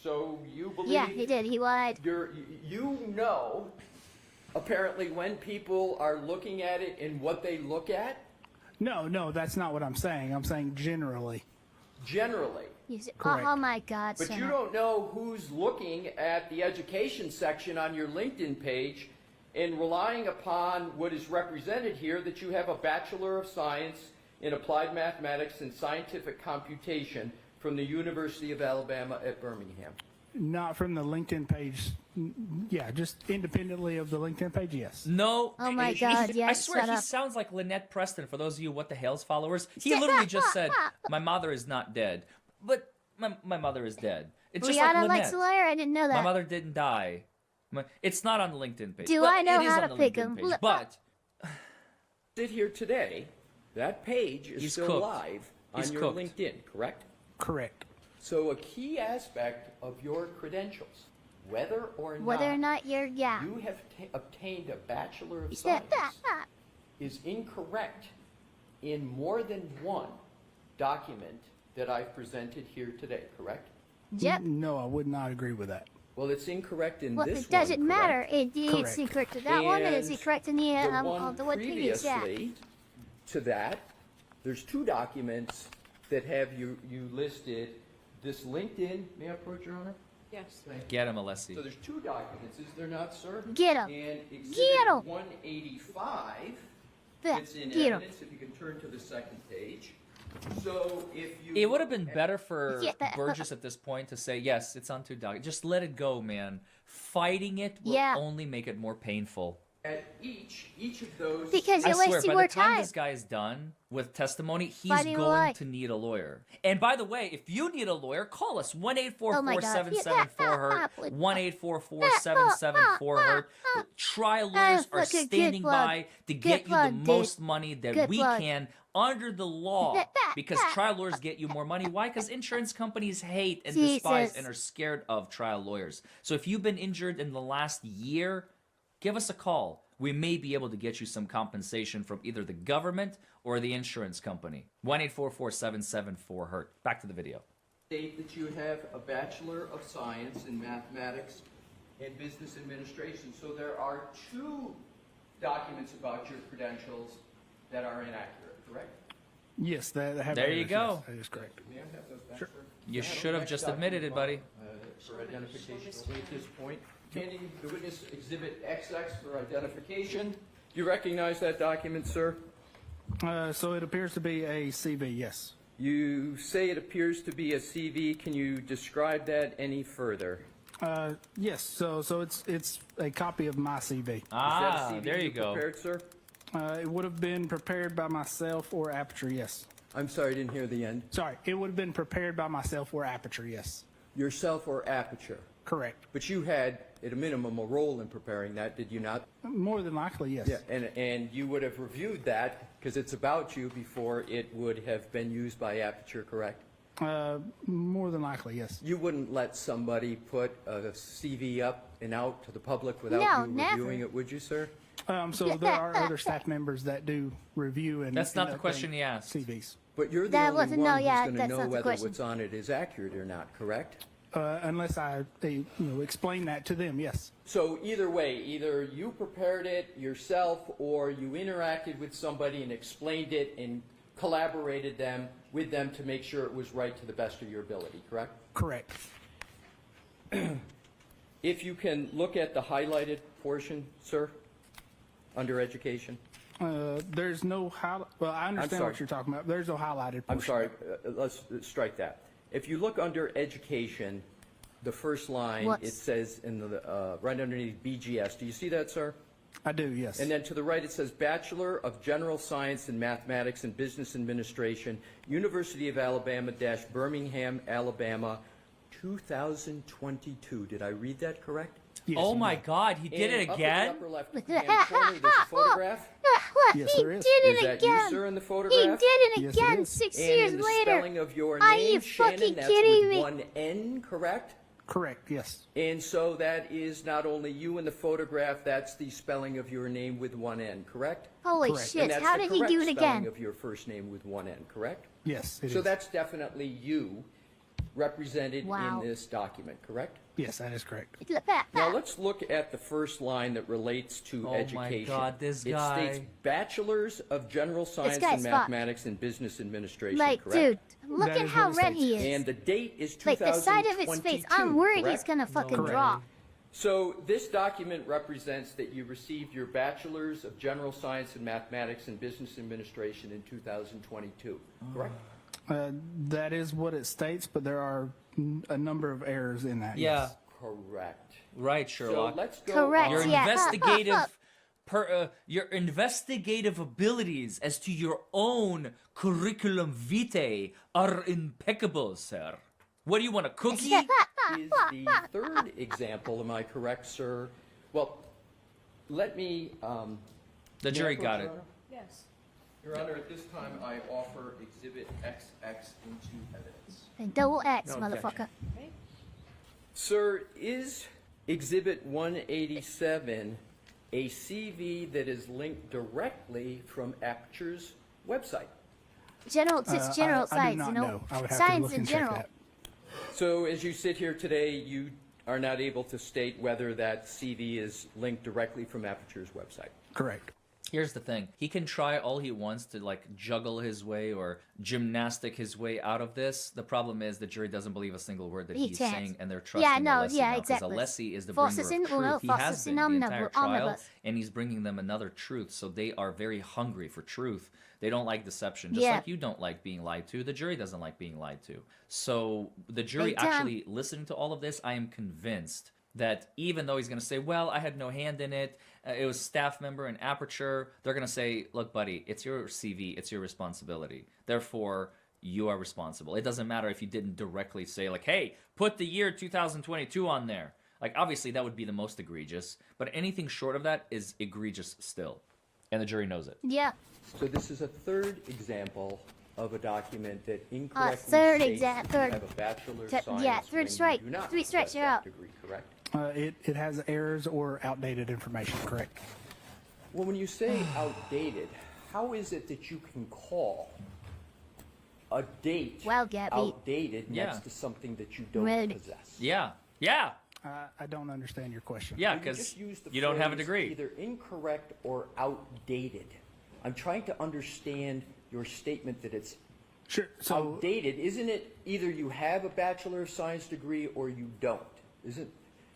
So you believe... Yeah, he did. He lied. You know, apparently, when people are looking at it and what they look at? No, that's not what I'm saying. I'm saying generally. Generally. Correct. Oh my God, But Shannon. you don't know who's looking at the education section on your LinkedIn page and relying upon what is represented here, that you have a Bachelor of Science in Applied Mathematics and Scientific Computation from the University of Alabama at Birmingham. Not from the LinkedIn page. Yeah, just independently of the LinkedIn page, yes. No. Oh my God, yes, I swear, shut he up. sounds like Lynette Preston, for those of you What the Hell's followers. He literally just said, my mother is not dead. But my mother is dead. It's just like Rihanna Lynette. likes a liar? I didn't know that. My mother didn't die. It's not on the LinkedIn page. Do but I know it is how on to the pick LinkedIn 'em? page. But Sit here today, that page is He's still cooked. live on He's your cooked. LinkedIn, correct? Correct. So a key aspect of your credentials, whether or not you're, yeah. you have obtained a Bachelor of Is that Science, is incorrect in more than one document that I've presented here today, correct? Yep. No, I would not agree with that. Well, it's incorrect in Well, this it doesn't one, matter. correct? It's incorrect to that one, and it's And incorrect in the one previous. Yeah. previously to that, there's two documents that have you listed. This LinkedIn, may I approach, Your Honor? Yes. get him, Alessi. So there's two documents, is there not, sir? Get 'em. And Exhibit Get 'em. 185, Yeah, it's in get 'em. evidence, if you can turn to the second page. So if you... It would have been better for Yeah. Burgess at this point to say, yes, it's on 2 dogs. Just let it go, man. Fighting it will Yeah. only make it more painful. At each of those... Because I you're swear, wasting by more the time time. this guy is done with testimony, he's Fighting a going lie. to need a lawyer. And by the way, if you need a lawyer, call us. 1-844-774-HURT. Oh my God. 1-844-774-HURT. Trial lawyers are look, good standing plug. by to Good get you the plug, dude. most money that Good we plug. can under the law. Because trial lawyers get you more money. Why? Because insurance companies hate and despise Jesus. and are scared of trial lawyers. So if you've been injured in the last year, give us a call. We may be able to get you some compensation from either the government or the insurance company. 1-844-774-HURT. Back to the video. State that you have a Bachelor of Science in Mathematics and Business Administration. So there are two documents about your credentials that are inaccurate, correct? Yes, that have There you errors, go. yes, that is correct. May I have those back, sir? You should have just admitted it, buddy. For identification only at this point. Handing the witness Exhibit XX for identification. Do you recognize that document, sir? So it appears to be a CV, yes. You say it appears to be a CV. Can you describe that any further? Yes, so it's a copy of my CV. Ah, Is that a CV there you go. prepared, sir? It would have been prepared by myself or Aperture, yes. I'm sorry, I didn't hear the end. Sorry, it would have been prepared by myself or Aperture, yes. Yourself or Aperture? Correct. But you had, at a minimum, a role in preparing that, did you not? More than likely, yes. Yeah, and you would have reviewed that, because it's about you, before it would have been used by Aperture, correct? More than likely, yes. You wouldn't let somebody put a CV up and out to the public without No, you never. reviewing it, would you, sir? So there are other staff members that do review and That's not the update question he asked. CVs. But you're the That only wasn't- one no, who's yeah, going to that's know not the whether question. what's on it is accurate or not, correct? Unless I explain that to them, yes. So either way, either you prepared it yourself or you interacted with somebody and explained it and collaborated with them to make sure it was right to the best of your ability, correct? Correct. If you can look at the highlighted portion, sir, under education. There's no highlight. Well, I understand sorry. what you're talking about. There's no highlighted portion. I'm sorry, let's strike that. If you look under education, the first line, What's- it says in the right underneath BGS. Do you see that, sir? I do, yes. And then to the right, it says Bachelor of General Science in Mathematics and Business Administration, University of Alabama - Birmingham, Alabama, 2022. Did I read that correct? Yes, Oh you my did. God, he did it And again? Up in the upper left-hand corner, there's a photograph. Yes, he there is. did Is it that you, again. sir, in the He photograph? did it Yes, it again is. 6 And years in the later. spelling of your Are name, you Shannon, fucking that's kidding with me? one N, correct? Correct, yes. And so that is not only you in the photograph, that's the spelling of your name with one N, correct? Holy Correct. shit, And that's how the did he correct do it spelling again? of your first name with one N, correct? Yes, it So is. that's definitely you. represented Wow. in this document, correct? Yes, that is correct. Now let's look at the first line that relates to Oh my education. God, this It guy. states Bachelors of General Science guy's and fucked. Mathematics and Business Administration, Like, correct? dude, look That at is how what it red he states. is. And the date is Like, 2022, the side of his face, I'm worried he's correct? gonna fucking No drop. way. So this document represents that you received your Bachelor's of General Science and Mathematics and Business Administration in 2022, correct? That is what it states, but there are a number of errors in that. Yeah. yes. Correct. Right, So Sherlock. let's go Correct, on. Your yeah. investigative abilities as to your own curriculum vitae are impeccable, sir. What do you want, a cookie? Is the third example, am I correct, sir? Well, let me... The jury Your got it. Honor? Yes. Your Honor, at this time, I offer Exhibit XX into evidence. And double X, No motherfucker. Sir, is Exhibit 187 a CV that is linked directly from Aperture's website? General, it's general I do science, not you know. know. I would have to Science look in and check general. that. So as you sit here today, you are not able to state whether that CV is linked directly from Aperture's website. Correct. Here's the thing. He can try all he wants to like juggle his way or gymnastic his way out of this. The problem is the jury doesn't believe a single word that He he's can't. saying, and they're trusting Alessi now, exactly. because Alessi is the Forces bringer of in uno, truth. He has forces been in the entire omnibus. trial, and he's bringing them another truth. So they are very hungry for truth. They don't like deception, just Yeah. like you don't like being lied to. The jury doesn't like being lied to. So the jury Big time. actually listening to all of this, I am convinced that even though he's going to say, well, I had no hand in it, it was staff member in Aperture, they're going to say, look, buddy, it's your CV, it's your responsibility. Therefore, you are responsible. It doesn't matter if you didn't directly say, like, hey, put the year 2022 on there. Like, obviously, that would be the most egregious, but anything short of that is egregious still. And the jury knows it. Yeah. So this is a third example of a document that incorrectly third states exam- that third- you have a bachelor's Th- science yeah, third when strike. you do not Three strikes, possess you're that out. degree, correct? It has errors or outdated information. Correct. Well, when you say outdated, how is it that you can call a date Well, Gabby. outdated Yeah. next to something that you don't Ready. possess? Yeah. Yeah. I don't understand your question. Yeah, You because just used the you don't have a phrase degree. Either incorrect or outdated. I'm trying to understand your statement that it's Sure. So outdated. Isn't it either you have a Bachelor of Science degree or you don't? Isn't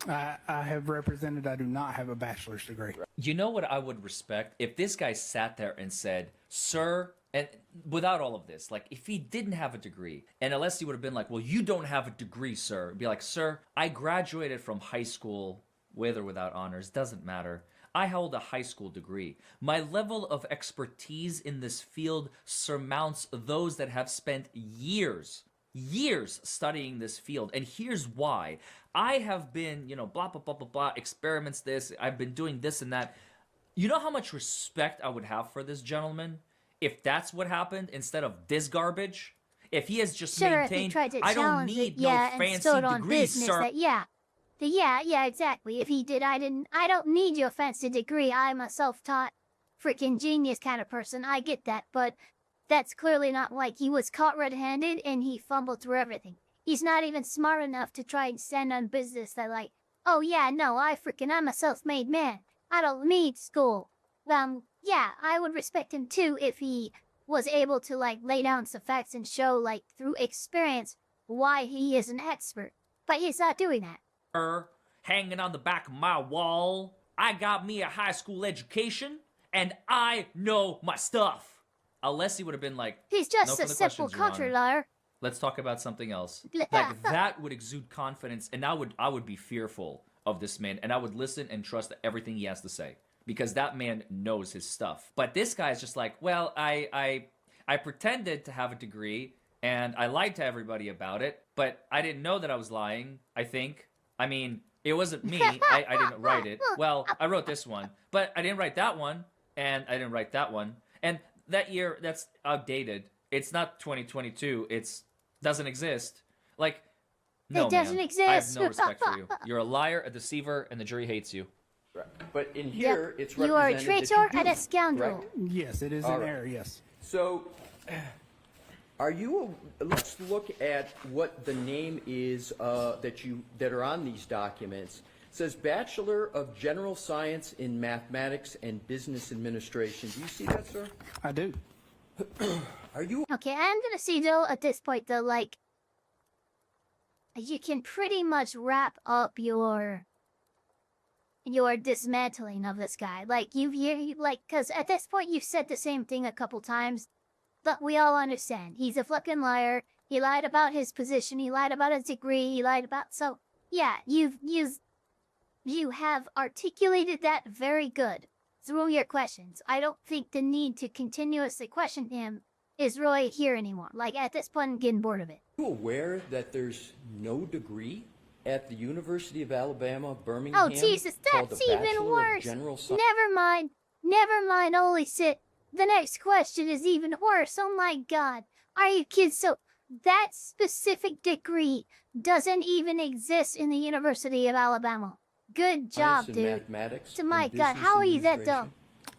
I have represented. I do not have a bachelor's degree. You know what I would respect? If this guy sat there and said, sir, and without all of this, like if he didn't have a degree, and Alessi would have been like, well, you don't have a degree, sir. Be like, sir, I graduated from high school with or without honors, doesn't matter. I hold a high school degree. My level of expertise in this field surmounts those that have spent years studying this field. And here's why. I have been, blah, blah, blah, blah, blah, experiments this. I've been doing this and that. You know how much respect I would have for this gentleman if that's what happened instead of this garbage? If he has just Sure, if he maintained, tried to I don't challenge it, need yeah, no and fancy stood on degrees, business sir. that, yeah, exactly. If he did, I don't need your fancy degree. I'm a self-taught freaking genius kind of person. I get that, but that's clearly not like he was caught red-handed and he fumbled through everything. He's not even smart enough to try and stand on business that like, oh yeah, no, I'm a self-made man. I don't need school. Yeah, I would respect him too if he was able to like lay down some facts and show like through experience why he is an expert. But he's not doing that. Hanging on the back of my wall. I got me a high school education, and I know my stuff. Alessi would have been like, He's just "No a further simple questions, Your Honor. country liar. Let's talk about something else." Yeah. Like that would exude confidence, and I would be fearful of this man, and I would listen and trust everything he has to say because that man knows his stuff. But this guy is just like, well, I pretended to have a degree, and I lied to everybody about it, but I didn't know that I was lying. I mean, it wasn't me. I didn't write it. Well, I wrote this one, but I didn't write that one, and I didn't write that one. And that year, that's outdated. It's not 2022. It's doesn't exist. Like, no, It doesn't man. exist. I have no respect for you. You're a liar, a deceiver, and the jury hates you. right? But in here, it's You are a represented that traitor you and do, a scoundrel. correct? Yes, it is All an right. error. Yes. So, Are you? Let's look at what the name is that are on these documents. It says Bachelor of General Science in Mathematics and Business Administration. Do you see that, sir? I do. Are you? Okay, I'm gonna say though at this point though, like, you can pretty much wrap up your dismantling of this guy. Like because at this point you've said the same thing a couple times, but we all understand he's a fucking liar. He lied about his position. He lied about his degree. He lied about yeah. You have articulated that very good through your questions. I don't think the need to continuously question him is really here anymore. Like, at this point, I'm getting bored of it. Are you aware that there's no degree at the University of Alabama, Birmingham? Oh, Jesus, called that's the even Bachelor of worse. General Science? Never mind, holy shit. The next question is even worse. Oh my god. Are you kids so... That specific degree doesn't even exist in the University of Alabama. Good job, Science and dude. Mathematics To and my god, Business how are you that dumb?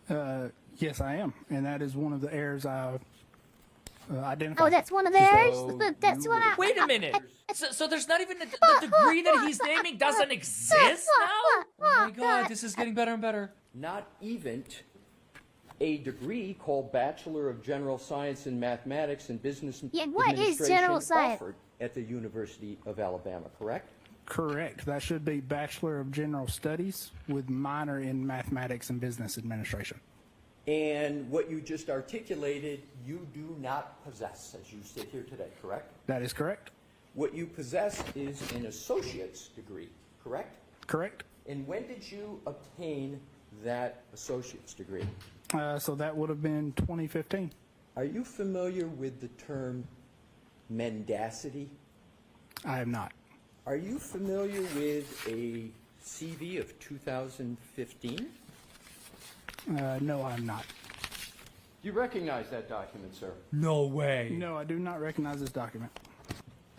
Administration? Yes, I am, and that is one of the errors I identified. Oh, that's one of theirs? So That's you what I... Wait a minute. So there's not even the degree that he's naming doesn't exist now? Oh my god, this is getting better and better. Not even a degree called Bachelor of General Science in Mathematics and Business Yeah, what is Administration general science? offered at the University of Alabama, correct? Correct. That should be Bachelor of General Studies with minor in Mathematics and Business Administration. And what you just articulated, you do not possess as you sit here today, correct? That is correct. What you possess is an associate's degree, correct? Correct. And when did you obtain that associate's degree? So that would have been 2015. Are you familiar with the term mendacity? I am not. Are you familiar with a CV of 2015? No, I'm not. Do you recognize that document, sir? No way. No, I do not recognize this document.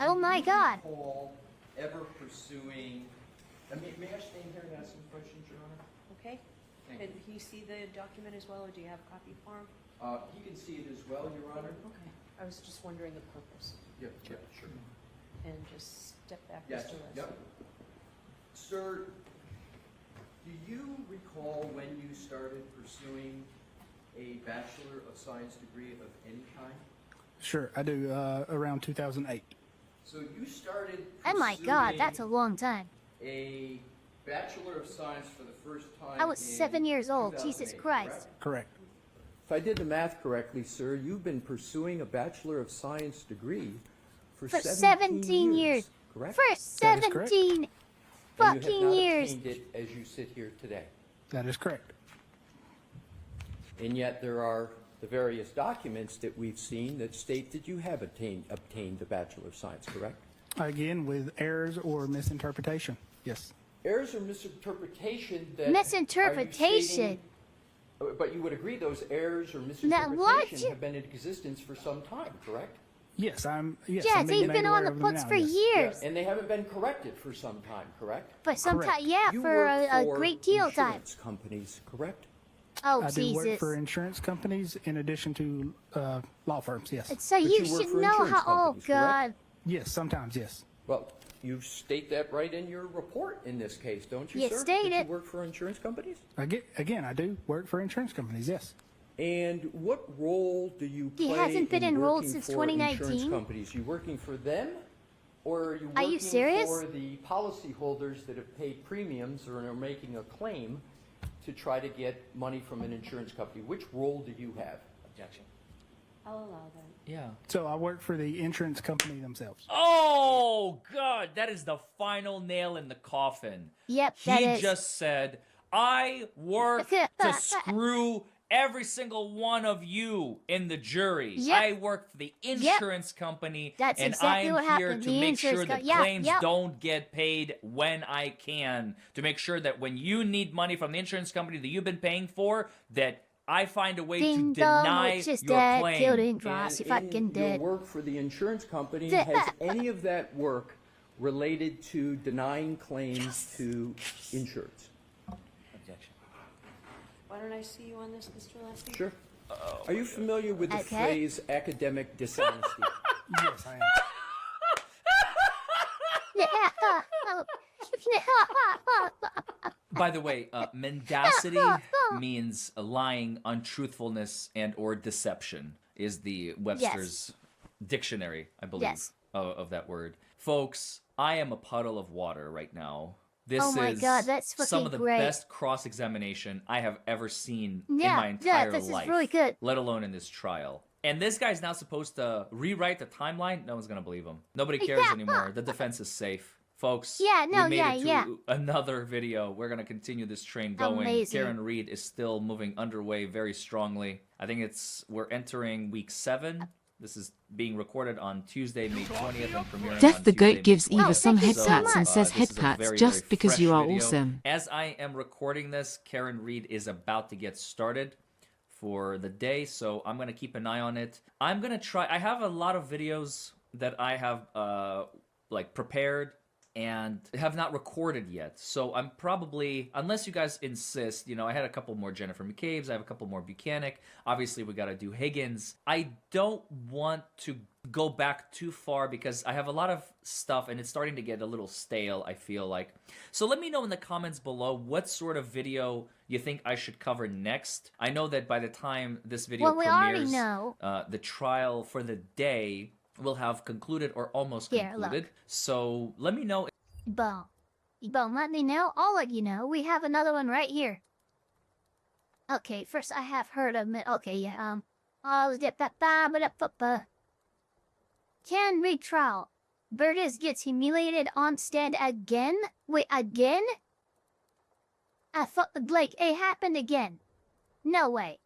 Oh my god. Paul, ever pursuing... may I stand here and ask some questions, Your Honor? Okay. Thank Can he see the document as well, or do you have a copy for him? He can see it as well, Your Honor. Okay. I was just wondering the purpose. Yeah, sure. And just step back, Yes, Mr. Leslie. yep. Sir, do you recall when you started pursuing a Bachelor of Science degree of any kind? Sure, I do. Around 2008. So you started Oh my god, that's a long time. a Bachelor of Science for the first time I was in 7 years old. 2008, Jesus Christ. correct? Correct. If I did the math correctly, sir, you've been pursuing a Bachelor of Science degree for For 17 17 years. correct? For That is correct. 17 And you have fucking not years. obtained it as you sit here today. That is correct. And yet there are the various documents that we've seen that state that you have obtained the Bachelor of Science, correct? Again, with errors or misinterpretation. Yes. Errors or misinterpretation that... Misinterpretation. are you stating- but you would agree those errors or what? misinterpretation have been in existence for some time, correct? Yes, Yeah, I'm they've made been on aware the of them books now, for yes. years. And they haven't been corrected for some time, correct? For some Correct. time, yeah, You for work a for great deal of time. insurance companies, correct? Oh, I do work Jesus. for insurance companies in addition to law firms, yes. So But you you work should for know insurance how. Oh, companies, correct? God. Yes, sometimes, yes. Well, you state that right in your report in this case, don't you, You sir? state That it. you work for insurance companies? Again, I do work for insurance companies, yes. And what role do you play He hasn't been in enrolled working since for 2019? insurance companies? You working for them, or are you Are working you serious? for the policyholders that have paid premiums or are making a claim to try to get money from an insurance company? Which role do you have? Objection. I'll allow that. Yeah. So I work for the insurance company themselves. Oh god, that is the final nail in the coffin. Yep, that He is. just said, I work to screw every single one of you in the jury. Yep. I work for the insurance company, That's and exactly I'm what here happened. to The make insurance sure that yeah, claims yep. don't get paid when I can. To make sure that when you need money from the insurance company that you've been paying for, that I find a way Ding to dong, deny which is your dead, claim. killed in dross, And you fucking in dead. your work for the insurance company, Dead. has any of that work related to denying claims to insurance? Objection. Why don't I see you on this, Mr. Lassie? Sure. Are you familiar with the phrase academic dishonesty? Yes, I am. By the way, mendacity means lying, untruthfulness, and or deception is the Webster's dictionary, I believe, of that word. Folks, I am a puddle of water right now. This is that's some of the great. best cross-examination I have ever seen in my entire this life, is really good. let alone in this trial. And this guy's now supposed to rewrite the timeline? No one's going to believe him. Nobody cares anymore. The defense is safe. Folks, we made it to another video. We're going to continue this train going. Amazing. Karen Reed is still moving underway very strongly. I think we're entering week 7. This is being recorded on Tuesday, May 20th, and premiering Death on the Tuesday, Goat gives May Eva 24th. some head so pats and much. says head This is a pats very, just very because fresh you are video. awesome. As I am recording this, Karen Reed is about to get started for the day, so I'm going to keep an eye on it. I'm going to try. I have a lot of videos that I have prepared and have not recorded yet. So I'm probably, unless you guys insist, I had a couple more Jennifer McCabe's, I have a couple more Buchanan. Obviously, we got to do Higgins. I don't want to go back too far because I have a lot of stuff and it's starting to get a little stale, I feel like. So let me know in the comments below what sort of video you think I should cover next. I know that by the time this video premieres, the trial for the day will have concluded or almost concluded. So let me know. Boom, let me know. I'll let you know. We have another one right here. Okay, first I have heard of it. Okay, yeah. Can read trial. Burgess gets humiliated on stand again? Wait, again? I thought Blake, it happened again. No way.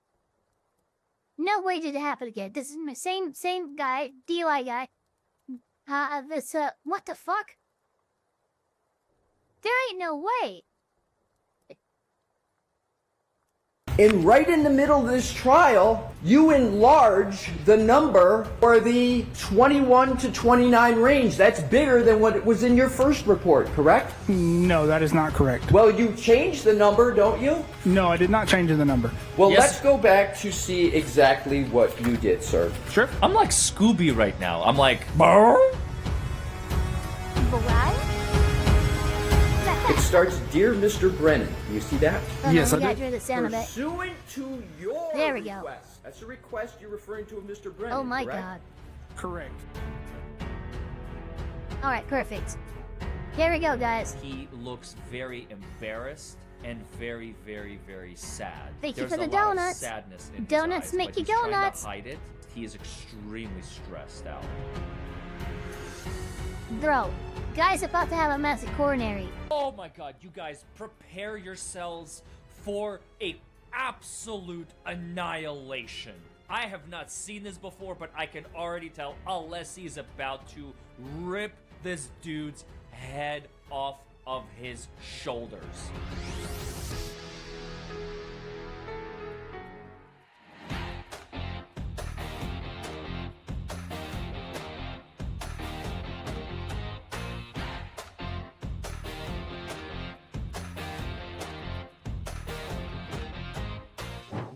No way did it happen again. This is my same guy, DUI guy. What the fuck? There ain't no way. And right in the middle of this trial, you enlarge the number for the 21 to 29 range. That's bigger than what it was in your first report, correct? No, that is not correct. Well, you changed the number, don't you? No, I did not change the number. Well, let's go back to see exactly what you did, sir. Sure. I'm like Scooby right now. I'm like, Burr? It starts, Dear Mr. Brennan. Do you see that? Yes, I do. Hear the sound of it. Pursuant to your There we go. request. That's a request you're referring to of Mr. Brennan, Oh my correct? god. Correct. Alright, perfect. Here we go, guys. He looks very embarrassed and very, very, very sad. Thank you There's for the a lot of donuts. sadness in his Donuts eyes, make but you he's trying to donuts. hide it. He is extremely stressed out. Bro, guy's about to have a massive coronary. Oh my god, you guys, prepare yourselves for a absolute annihilation. I have not seen this before, but I can already tell Alessi is about to rip this dude's head off of his shoulders.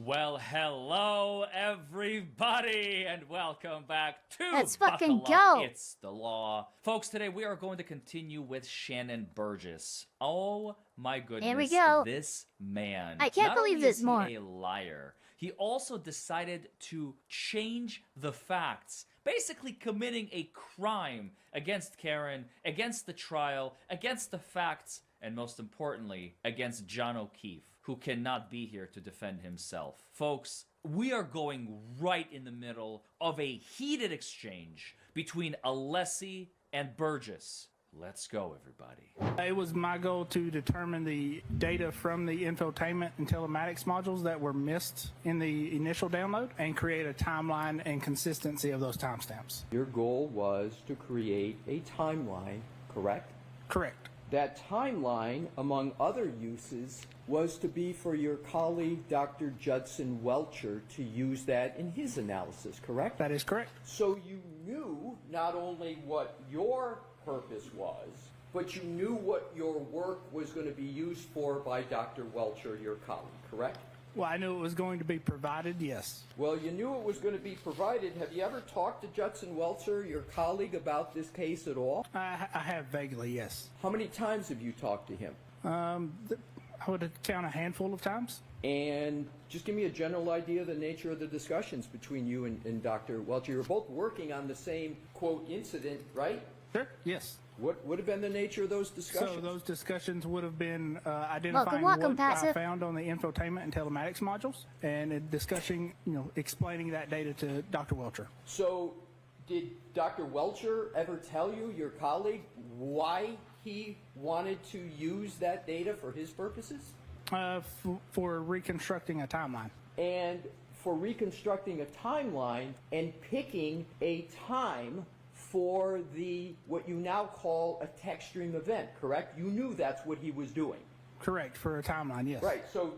Well, hello everybody, and welcome back to Let's fucking Buckle Up. go. It's the law. Folks, today we are going to continue with Shannon Burgess. Oh my goodness. Here we go. This man. I can't not believe only this is he more. a liar, he also decided to change the facts, basically committing a crime against Karen, against the trial, against the facts, and most importantly, against John O'Keefe, who cannot be here to defend himself. Folks, we are going right in the middle of a heated exchange between Alessi and Burgess. Let's go, everybody. It was my goal to determine the data from the infotainment and telematics modules that were missed in the initial download and create a timeline and consistency of those timestamps. Your goal was to create a timeline, correct? Correct. That timeline, among other uses, was to be for your colleague, Dr. Judson Welcher, to use that in his analysis, correct? That is correct. So you knew not only what your purpose was, but you knew what your work was going to be used for by Dr. Welcher, your colleague, correct? Well, I knew it was going to be provided, yes. Well, you knew it was going to be provided. Have you ever talked to Judson Welcher, your colleague, about this case at all? I have vaguely, yes. How many times have you talked to him? I would count a handful of times. And just give me a general idea of the nature of the discussions between you and Dr. Welcher. You were both working on the same, quote, incident, right? Sure, yes. What would have been the nature of those discussions? So those discussions would have been identifying what I found on the infotainment and telematics modules, and discussing, explaining that data to Dr. Welcher. So did Dr. Welcher ever tell you, your colleague, why he wanted to use that data for his purposes? For reconstructing a timeline. And for reconstructing a timeline and picking a time for what you now call a text stream event, correct? You knew that's what he was doing. Correct, for a timeline, yes. Right, so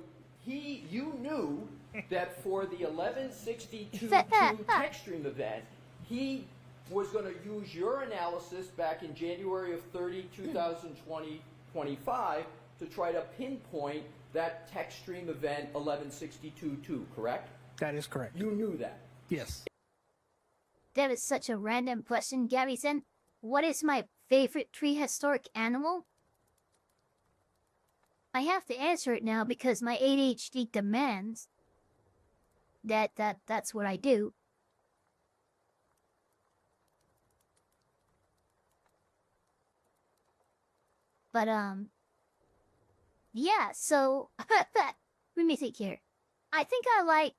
you knew that for the 1162 text stream event, he was going to use your analysis back in January of 2025 to try to pinpoint that text stream event 1162.2, correct? That is correct. You knew that? Yes. That is such a random question, Garrison. What is my favorite prehistoric animal? I have to answer it now because my ADHD demands that's what I do. But yeah, so let me think here. I think I like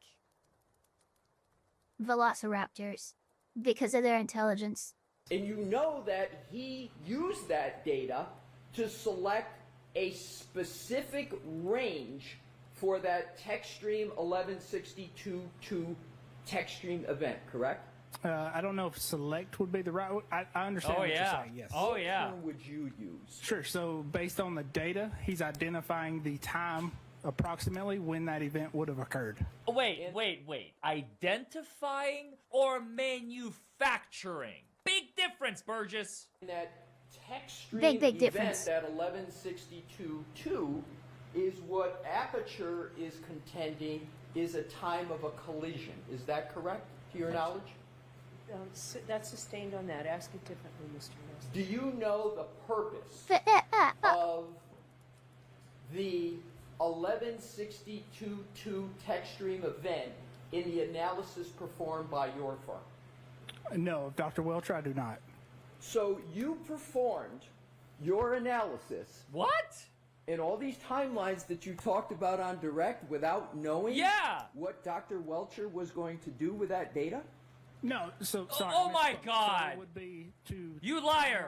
velociraptors because of their intelligence. And you know that he used that data to select a specific range for that text stream 1162.2 text stream event, correct? I don't know if select would be the right. I understand what you're saying. Yes. Oh yeah. What term would you use? Sure. So based on the data, he's identifying the time approximately when that event would have occurred. Wait. Identifying or manufacturing? Big difference, Burgess. That text stream big event, difference. that 1162.2, is what Aperture is contending is a time of a collision. Is that correct, to your knowledge? That's sustained on that. Ask it differently, Mr. Ness. Do you know the purpose of the 1162.2 text stream event in the analysis performed by your firm? No, Dr. Welcher, I do not. So you performed your analysis. What? In all these timelines that you talked about on Direct without knowing what Dr. Welcher was going to do with that data? No, so sorry. Oh my God! So it would be to you liar!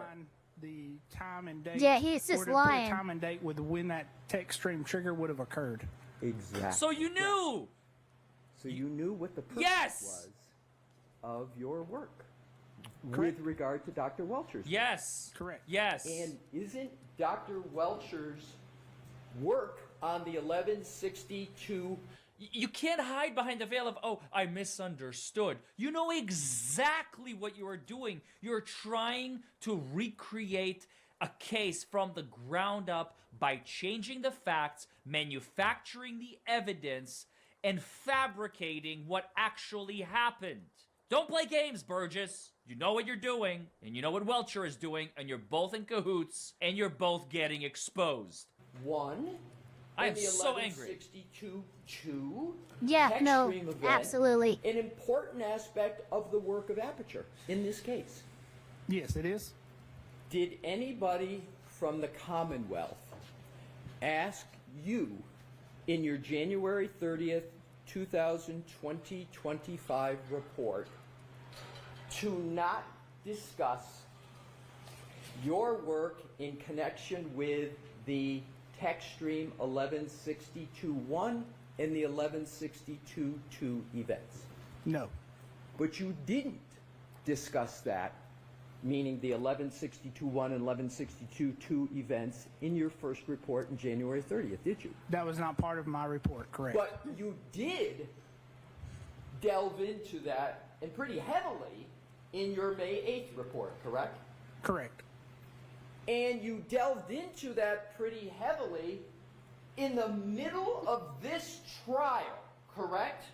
The time and date. Yeah, he's just lying. Put a time and date with when that text stream trigger would have occurred. Exactly. So you knew. So you knew what the purpose was of your work with regard to Dr. Welcher's. Yes. Correct. Yes. And isn't Dr. Welcher's work on the 1162? You can't hide behind the veil of, oh, I misunderstood. You know exactly what you are doing. You're trying to recreate a case from the ground up by changing the facts, manufacturing the evidence, and fabricating what actually happened. Don't play games, Burgess. You know what you're doing, and you know what Welcher is doing, and you're both in cahoots, and you're both getting exposed. I am so angry. 1162.2 Yeah, no, stream event, absolutely. An important aspect of the work of Aperture in this case. Yes, it is. Did anybody from the Commonwealth ask you in your January 30th, 2025 report to not discuss your work in connection with the text stream 1162.1 and the 1162.2 events? No. But you didn't discuss that, meaning the 1162.1 and 1162.2 events, in your first report in January 30th, did you? That was not part of my report, correct. But you did delve into that, and pretty heavily, in your May 8th report, correct? Correct. And you delved into that pretty heavily in the middle of this trial, correct?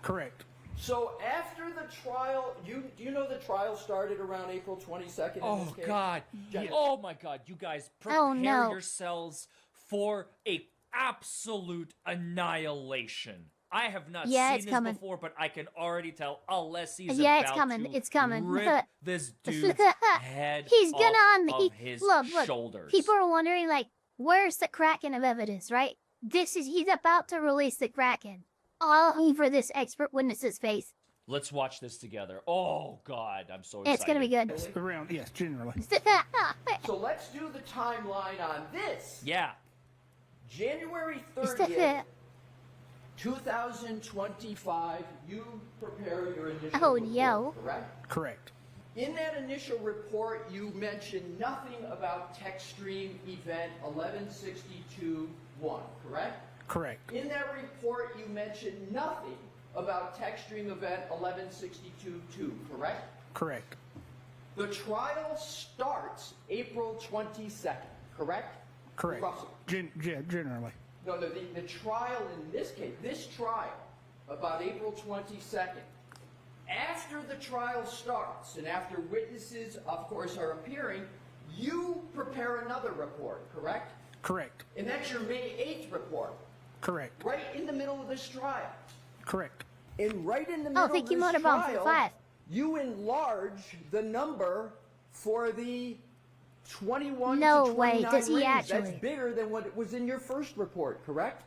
Correct. So after the trial, do you know the trial started around April 22nd? Oh God! Jen- Oh my God! You guys prepare Oh, no. yourselves for a absolute annihilation. I have not Yeah, seen it's this coming. before, but I can already tell Alessi's Yeah, about it's coming. to It's coming. rip this dude's head He's gonna off of his look. shoulders. People are wondering, like, where's the Kraken of evidence, right? He's about to release the Kraken. All over this expert witness's face. Let's watch this together. Oh God, I'm so excited. It's gonna be good. Around, yes, generally. So let's do the timeline on this. Yeah. January 30th, 2025, you prepare your initial Oh, report, yo. correct? Correct. In that initial report, you mentioned nothing about text stream event 1162.1, correct? Correct. In that report, you mentioned nothing about text stream event 1162.2, correct? Correct. The trial starts April 22nd, correct? Correct. Roughly. Generally. No, the trial in this case, this trial, about April 22nd, after the trial starts and after witnesses, of course, are appearing, you prepare another report, correct? Correct. And that's your May 8th report, Correct. right in the middle of this trial. Correct. And right in the middle thank of you, this Motorbomb, for trial, 5. you enlarge the number for the 21 No to way, 29 does he range. actually? That's bigger than what was in your first report, correct?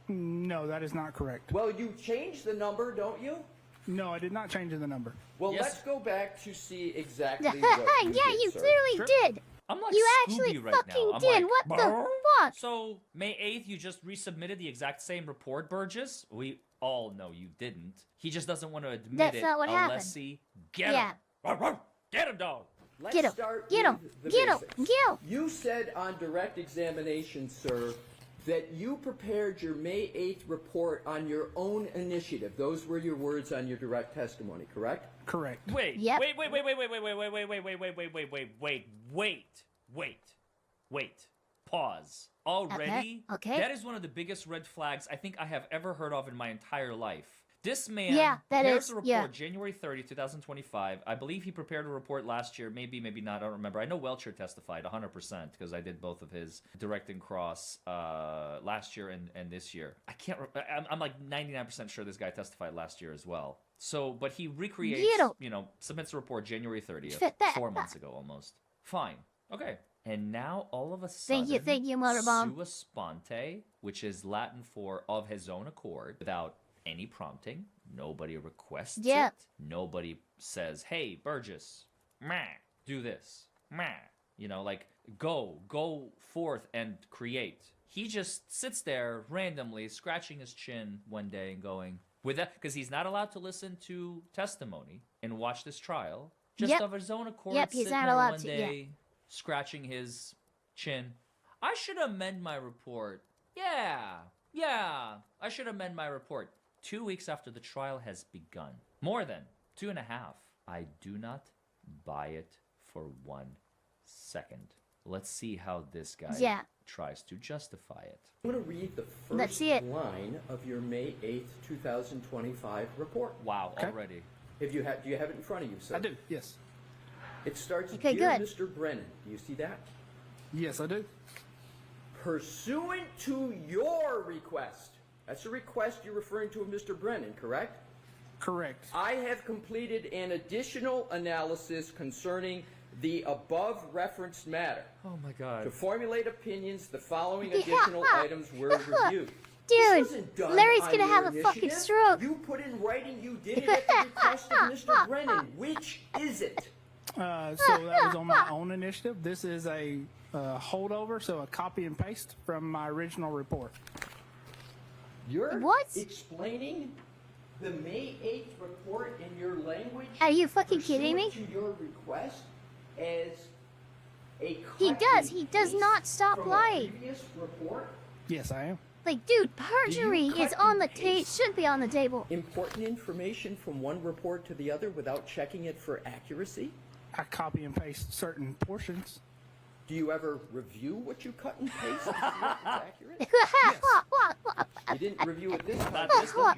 No, that is not correct. Well, you changed the number, don't you? No, I did not change the number. Well, Yes. let's go back to see exactly Yeah, what you did, you sir. clearly did. I'm like You Scooby actually right fucking now. I'm did. like, What the fuck? So May 8th, you just resubmitted the exact same report, Burgess. We all know you didn't. He just doesn't want to admit That's it. not what happened. Unless he get Yeah. him. Ruff, ruff. Get him, dog. Let's Get him. start Get him. with the Get him. basics. Get him. You said on direct examination, sir, that you prepared your May 8th report on your own initiative. Those were your words on your direct testimony, correct? Correct. Wait. Yep. Wait. Pause. Already? Okay. That is one of the biggest red flags I think I have ever heard of in my entire life. This man Yeah, that prepares is- a report yeah. January 30, 2025. I believe he prepared a report last year. Maybe not. I don't remember. I know Welcher testified 100% because I did both of his direct and cross last year and this year. I'm like 99% sure this guy testified last year as well. So, but he recreates, submits a report January 30th, 4 months ago almost. Fine. Okay. And now all of a sudden, Thank you, Motorbomb. sua sponte, which is Latin for of his own accord, without any prompting, nobody requests Yep. it. Nobody says, "Hey, Burgess, do this, like go forth and create." He just sits there randomly, scratching his chin one day and going with that because he's not allowed to listen to testimony and watch this trial. Just Yep. of his own accord, Yep, he's sitting not there allowed one to, day, scratching his chin. I should amend my report. Yeah, I should amend my report. 2 weeks after the trial has begun. More than 2.5. I do not buy it for 1 second. Let's see how this guy tries to justify it. I'm going to read the Let's first see it. line of your May 8th, 2025 report. Wow, Okay. already. Do you have it in front of you, sir? I do, yes. It starts, Okay, Dear good. Mr. Brennan. Do you see that? Yes, I do. Pursuant to your request. That's the request you're referring to of Mr. Brennan, correct? Correct. I have completed an additional analysis concerning the above referenced matter. Oh my To god. formulate opinions, the following additional items were reviewed. Dude, This wasn't done Larry's on gonna your have a fucking initiative. stroke. You put in writing you did it at the request of Mr. Brennan. Which is it? So that was on my own initiative. This is a holdover, so a copy and paste from my original report. You're What? explaining the May 8th report in your language? Are you fucking kidding me? pursuant to your request as a He cut does. and He does paste not stop from a lying. previous report? Yes, I am. Like, dude, perjury cut is on and the table. paste? Should be on the table. Important information from one report to the other without checking it for accuracy? I copy and paste certain portions. Do you ever review what you cut and paste to see if it's accurate? You didn't review it this time, did you, sir?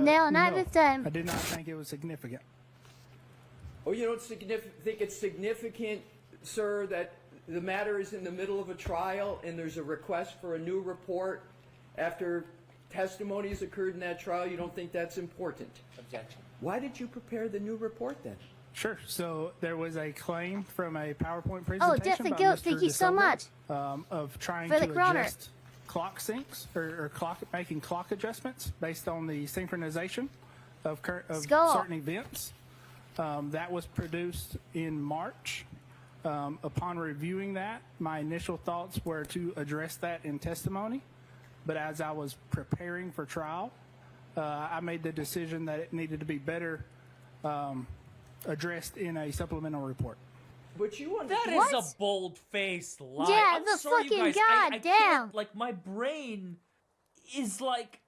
No, not this time. I did not think it was significant. Oh, you don't think it's significant, sir, that the matter is in the middle of a trial and there's a request for a new report after testimony has occurred in that trial? You don't think that's important? Objection. Why did you prepare the new report then? Sure. So there was a claim from a PowerPoint presentation. Oh, Death and by Goat, Mr. thank you so DeSilva, much. Of trying For the to Croner. adjust clock syncs or making clock adjustments based on the synchronization of Skull. certain events. That was produced in March. Upon reviewing that, my initial thoughts were to address that in testimony. But as I was preparing for trial, I made the decision that it needed to be better addressed in a supplemental report. But you That understand. is a bold-faced lie. Yeah, I'm the sorry, fucking you guys. I goddamn. can't, like, my brain is like,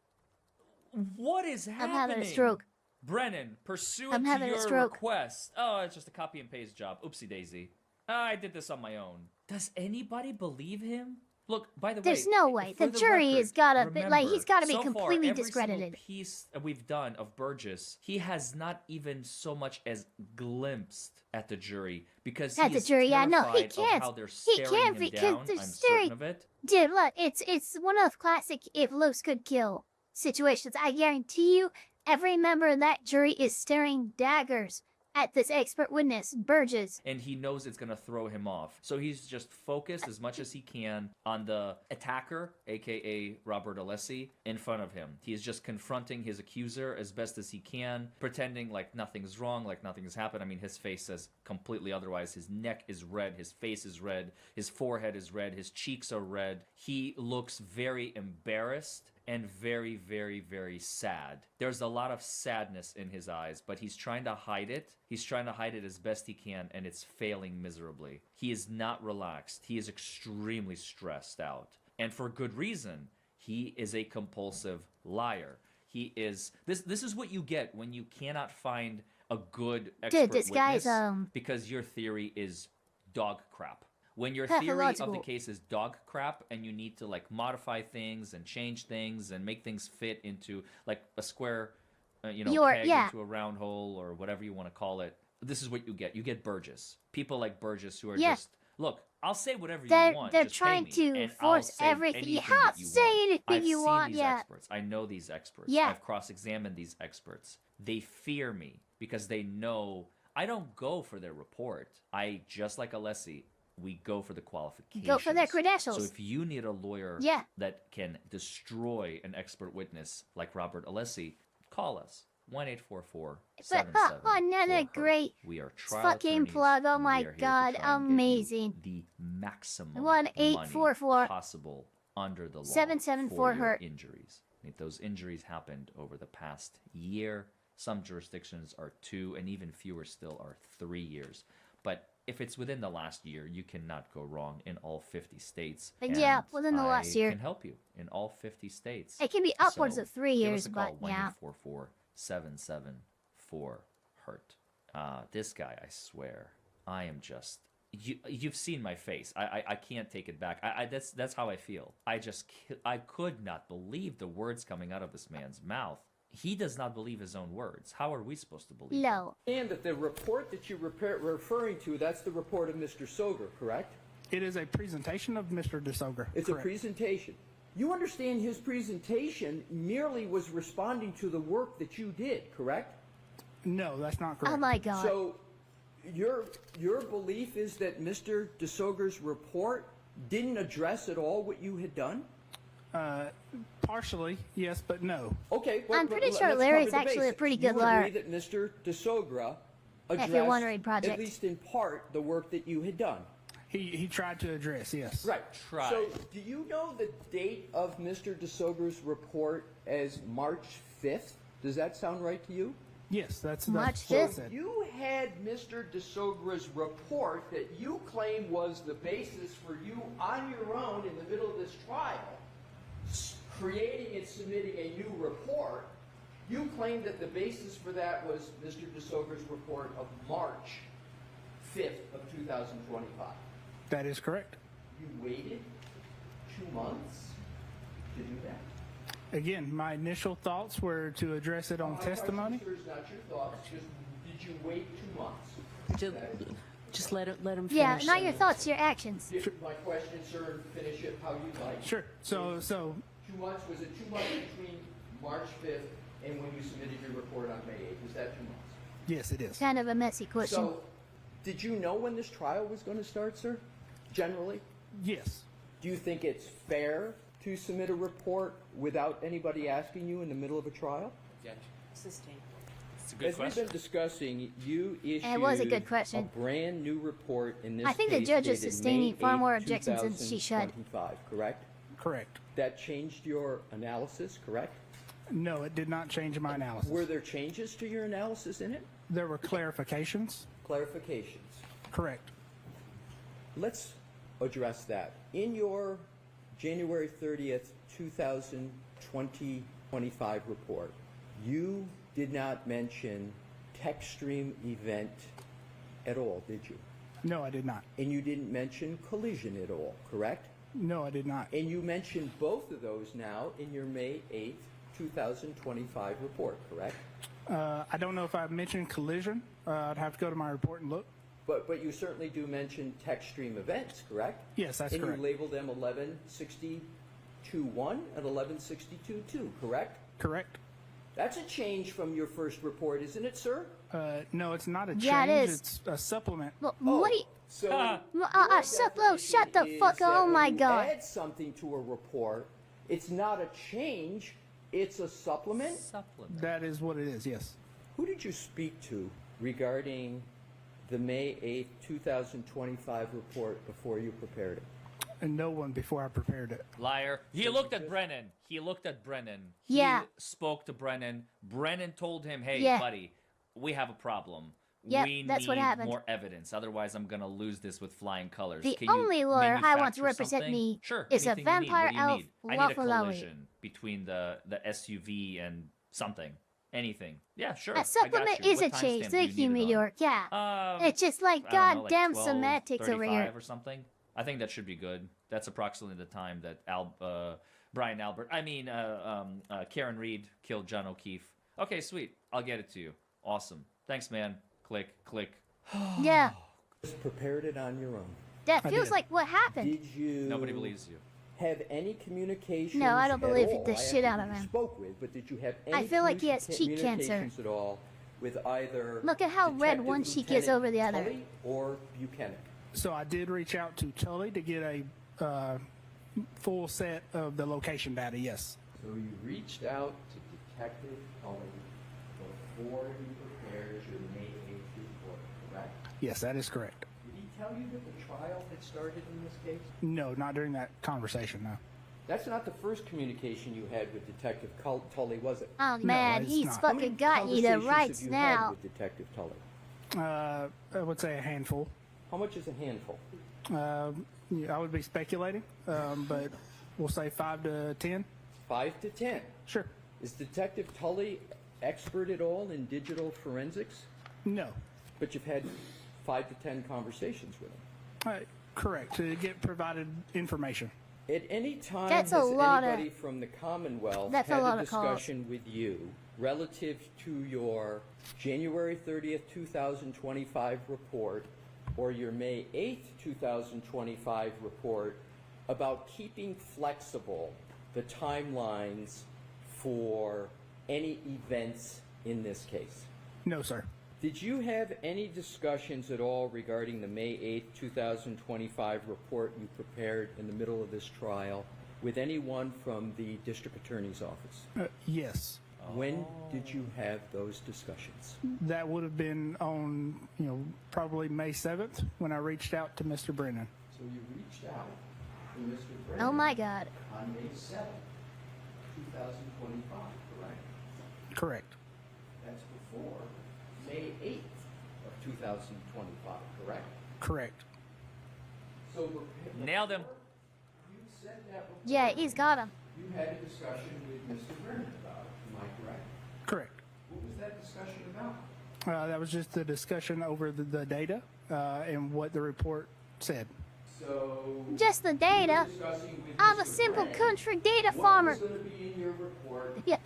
what is I'm happening? having a stroke. Brennan, pursuant I'm to having a your stroke. request. Oh, it's just a copy and paste job. Oopsie daisy. I did this on my own. Does anybody believe him? Look, by the way, There's no way. for The jury record, has gotta be- like, he's gotta be so far, completely every discredited. single piece that we've done of Burgess, he has not even so much as glimpsed at the jury because At he the is jury, yeah, no, he terrified of can't. how they're He staring can't him because down. they're I'm staring- certain of it. Dude, look, it's one of the classic if looks could kill situations. I guarantee you, every member of that jury is staring daggers at this expert witness, Burgess. And he knows it's going to throw him off. So he's just focused as much as he can on the attacker, aka Robert Alessi, in front of him. He is just confronting his accuser as best as he can, pretending like nothing's wrong, like nothing has happened. I mean, his face says completely otherwise. His neck is red, his face is red, his forehead is red, his cheeks are red. He looks very embarrassed and very, very, very sad. There's a lot of sadness in his eyes, but he's trying to hide it. He's trying to hide it as best he can, and it's failing miserably. He is not relaxed. He is extremely stressed out. And for good reason. He is a compulsive liar. He is... This is what you get when you cannot find a good expert this guy's, witness because your theory is dog crap. When your theory of the Pathological. case is dog crap and you need to like modify things and change things and make things fit into like a square, peg into a round hole or whatever you want to call it, this is what you get. You get Burgess. People like Burgess who are just, look, I'll say whatever you want. They're just pay trying me, to and I'll force say everything. You anything have that to you say want. anything I've you seen want, these yeah. experts. I know these experts. Yeah. I've cross-examined these experts. They fear me because they know I don't go for their report. I, just like Alessi, we go for the qualifications. Go for their credentials. So if you need a lawyer Yeah. that can destroy an expert witness like Robert Alessi, call us. 1-844-77-4. But another great We are trial fucking attorneys, plug. Oh and my we are here to God, try and get you amazing. The maximum 1-844 money possible under the law 774 for your hurt. injuries. If those injuries happened over the past year, some jurisdictions are 2, and even fewer still are 3 years. But if it's within the last year, you cannot go wrong in all 50 states. Yeah, and within the last year. I can help you in all 50 states. It can be upwards So of 3 give years, us a call, but yeah. 1-844-774-HURT. This guy, I swear, I am just... You've seen my face. I can't take it back. That's how I feel. I could not believe the words coming out of this man's mouth. He does not believe his own words. How are we supposed to believe him? No. And that the report that you're referring to, that's the report of Mr. Soger, correct? It is a presentation of Mr. DeSoger. It's correct. a presentation. You understand his presentation merely was responding to the work that you did, correct? No, that's not correct. Oh my God. So your belief is that Mr. DeSoger's report didn't address at all what you had done? Partially, yes, but no. Okay. I'm pretty sure let's Larry's cover the actually a basics. pretty good you lawyer. agree that Mr. DeSogra If you're wondering, addressed, project. at least in part, the work that you had done? He tried to address, yes. Right. Tried. So, do you know the date of Mr. DeSoger's report as March 5th? Does that sound right to you? Yes, that's March what it 5th? said. You had Mr. DeSogra's report that you claim was the basis for you on your own in the middle of this trial, creating and submitting a new report. You claim that the basis for that was Mr. DeSogra's report of March 5th of 2025. That is correct. You waited 2 months to do that? Again, my initial thoughts were to address it on testimony. My question, sir, is not your thoughts. Just, did you wait 2 months? Just let him finish. Yeah, not your thoughts, your actions. My question, sir, finish it how you like. Sure. So 2 months, was it 2 months between March 5th and when you submitted your report on May 8th? Was that 2 months? yes, it is. Kind of a messy question. So, did you know when this trial was going to start, sir? Generally? Yes. Do you think it's fair to submit a report without anybody asking you in the middle of a trial? Sustained. It's a good As question. we've been discussing, you issued It was a good question. a brand new report in this I think the case judge is dated sustaining May far 8th, more objections than she should. 2025, correct? Correct. That changed your analysis, correct? No, it did not change my analysis. Were there changes to your analysis in it? There were clarifications. Clarifications. Correct. Let's address that. In your January 30th, 2025 report, you did not mention TechStream event at all, did you? No, I did not. And you didn't mention collision at all, correct? No, I did not. And you mentioned both of those now in your May 8th, 2025 report, correct? I don't know if I mentioned collision. I'd have to go to my report and look. But you certainly do mention TechStream events, correct? Yes, that's and correct. And you labeled them 1162.1 and 1162.2, correct? Correct. That's a change from your first report, isn't it, sir? No, it's not a change. Yeah, it is. It's a supplement. Well, what do you... So, Suplo, shut the fuck up. Oh my god. Add something to a report. It's not a change. It's a supplement. Supplement. That is what it is, yes. Who did you speak to regarding the May 8th, 2025 report before you prepared it? And no one before I prepared it. Liar. He looked at Brennan. He Yeah. spoke to Brennan. Brennan told him, hey, Yeah. buddy, we have a problem. Yep, we that's need what happened. more evidence. Otherwise, I'm going to lose this with flying colors. The Can you only lawyer I want to manufacture represent something? me Sure, is a anything you need. vampire What do you elf need? I need a Waffle collision between the SUV and something. Anything. Yeah, sure. A supplement is a change. Thank you, Meteor. Yeah. It's just like I don't know, goddamn 12, semantics over here. 35 or something. I think that should be good. That's approximately the time that Karen Reed killed John O'Keefe. Okay, sweet. I'll get it to you. Awesome. Thanks, man. Click, click. Yeah. Just prepared it on your own. That feels like what happened. Did you Nobody believes you. have any communications No, I don't at believe all? the I shit asked out of who you him. Spoke with, but did you have any I feel like he has cheek cancer. communications at all with either Look at how red Detective one cheek is Lieutenant over the other. Tully or Buchanan? So I did reach out to Tully to get a full set of the location data, yes. So you reached out to Detective Tully before you prepared your May 8th report, correct? Yes, that is correct. Did he tell you that the trial had started in this case? No, not during that conversation, no. That's not the first communication you had with Detective Tully, was it? Oh man, it's he's not. How many fucking got you the conversations rights have you had now. with Detective Tully? I would say a handful. How much is a handful? Yeah, I would be speculating, but we'll say 5 to 10. 5 to 10. Sure. Is Detective Tully expert at all in digital forensics? No. But you've had 5 to 10 conversations with him. Correct, to get provided information. At any time, That's a has lot of- anybody from the Commonwealth That's a had lot a of calls. discussion with you relative to your January 30th, 2025 report or your May 8th, 2025 report about keeping flexible the timelines for any events in this case? No, sir. Did you have any discussions at all regarding the May 8th, 2025 report you prepared in the middle of this trial with anyone from the District Attorney's Office? Yes. When did you have those discussions? That would have been on, probably May 7th when I reached out to Mr. Brennan. So you reached out to Mr. Brennan Oh my god. on May 7th, 2025, correct? Correct. That's before May 8th of 2025, correct? Correct. So Nailed him. you said that Yeah, he's got him. you had a discussion with Mr. Brennan about it, am I correct? Correct. What was that discussion about? That was just a discussion over the data and what the report said. So So Just the data. discussing with I'm a Mr. simple Brennan country data what farmer. was going to be in your report, Yeah.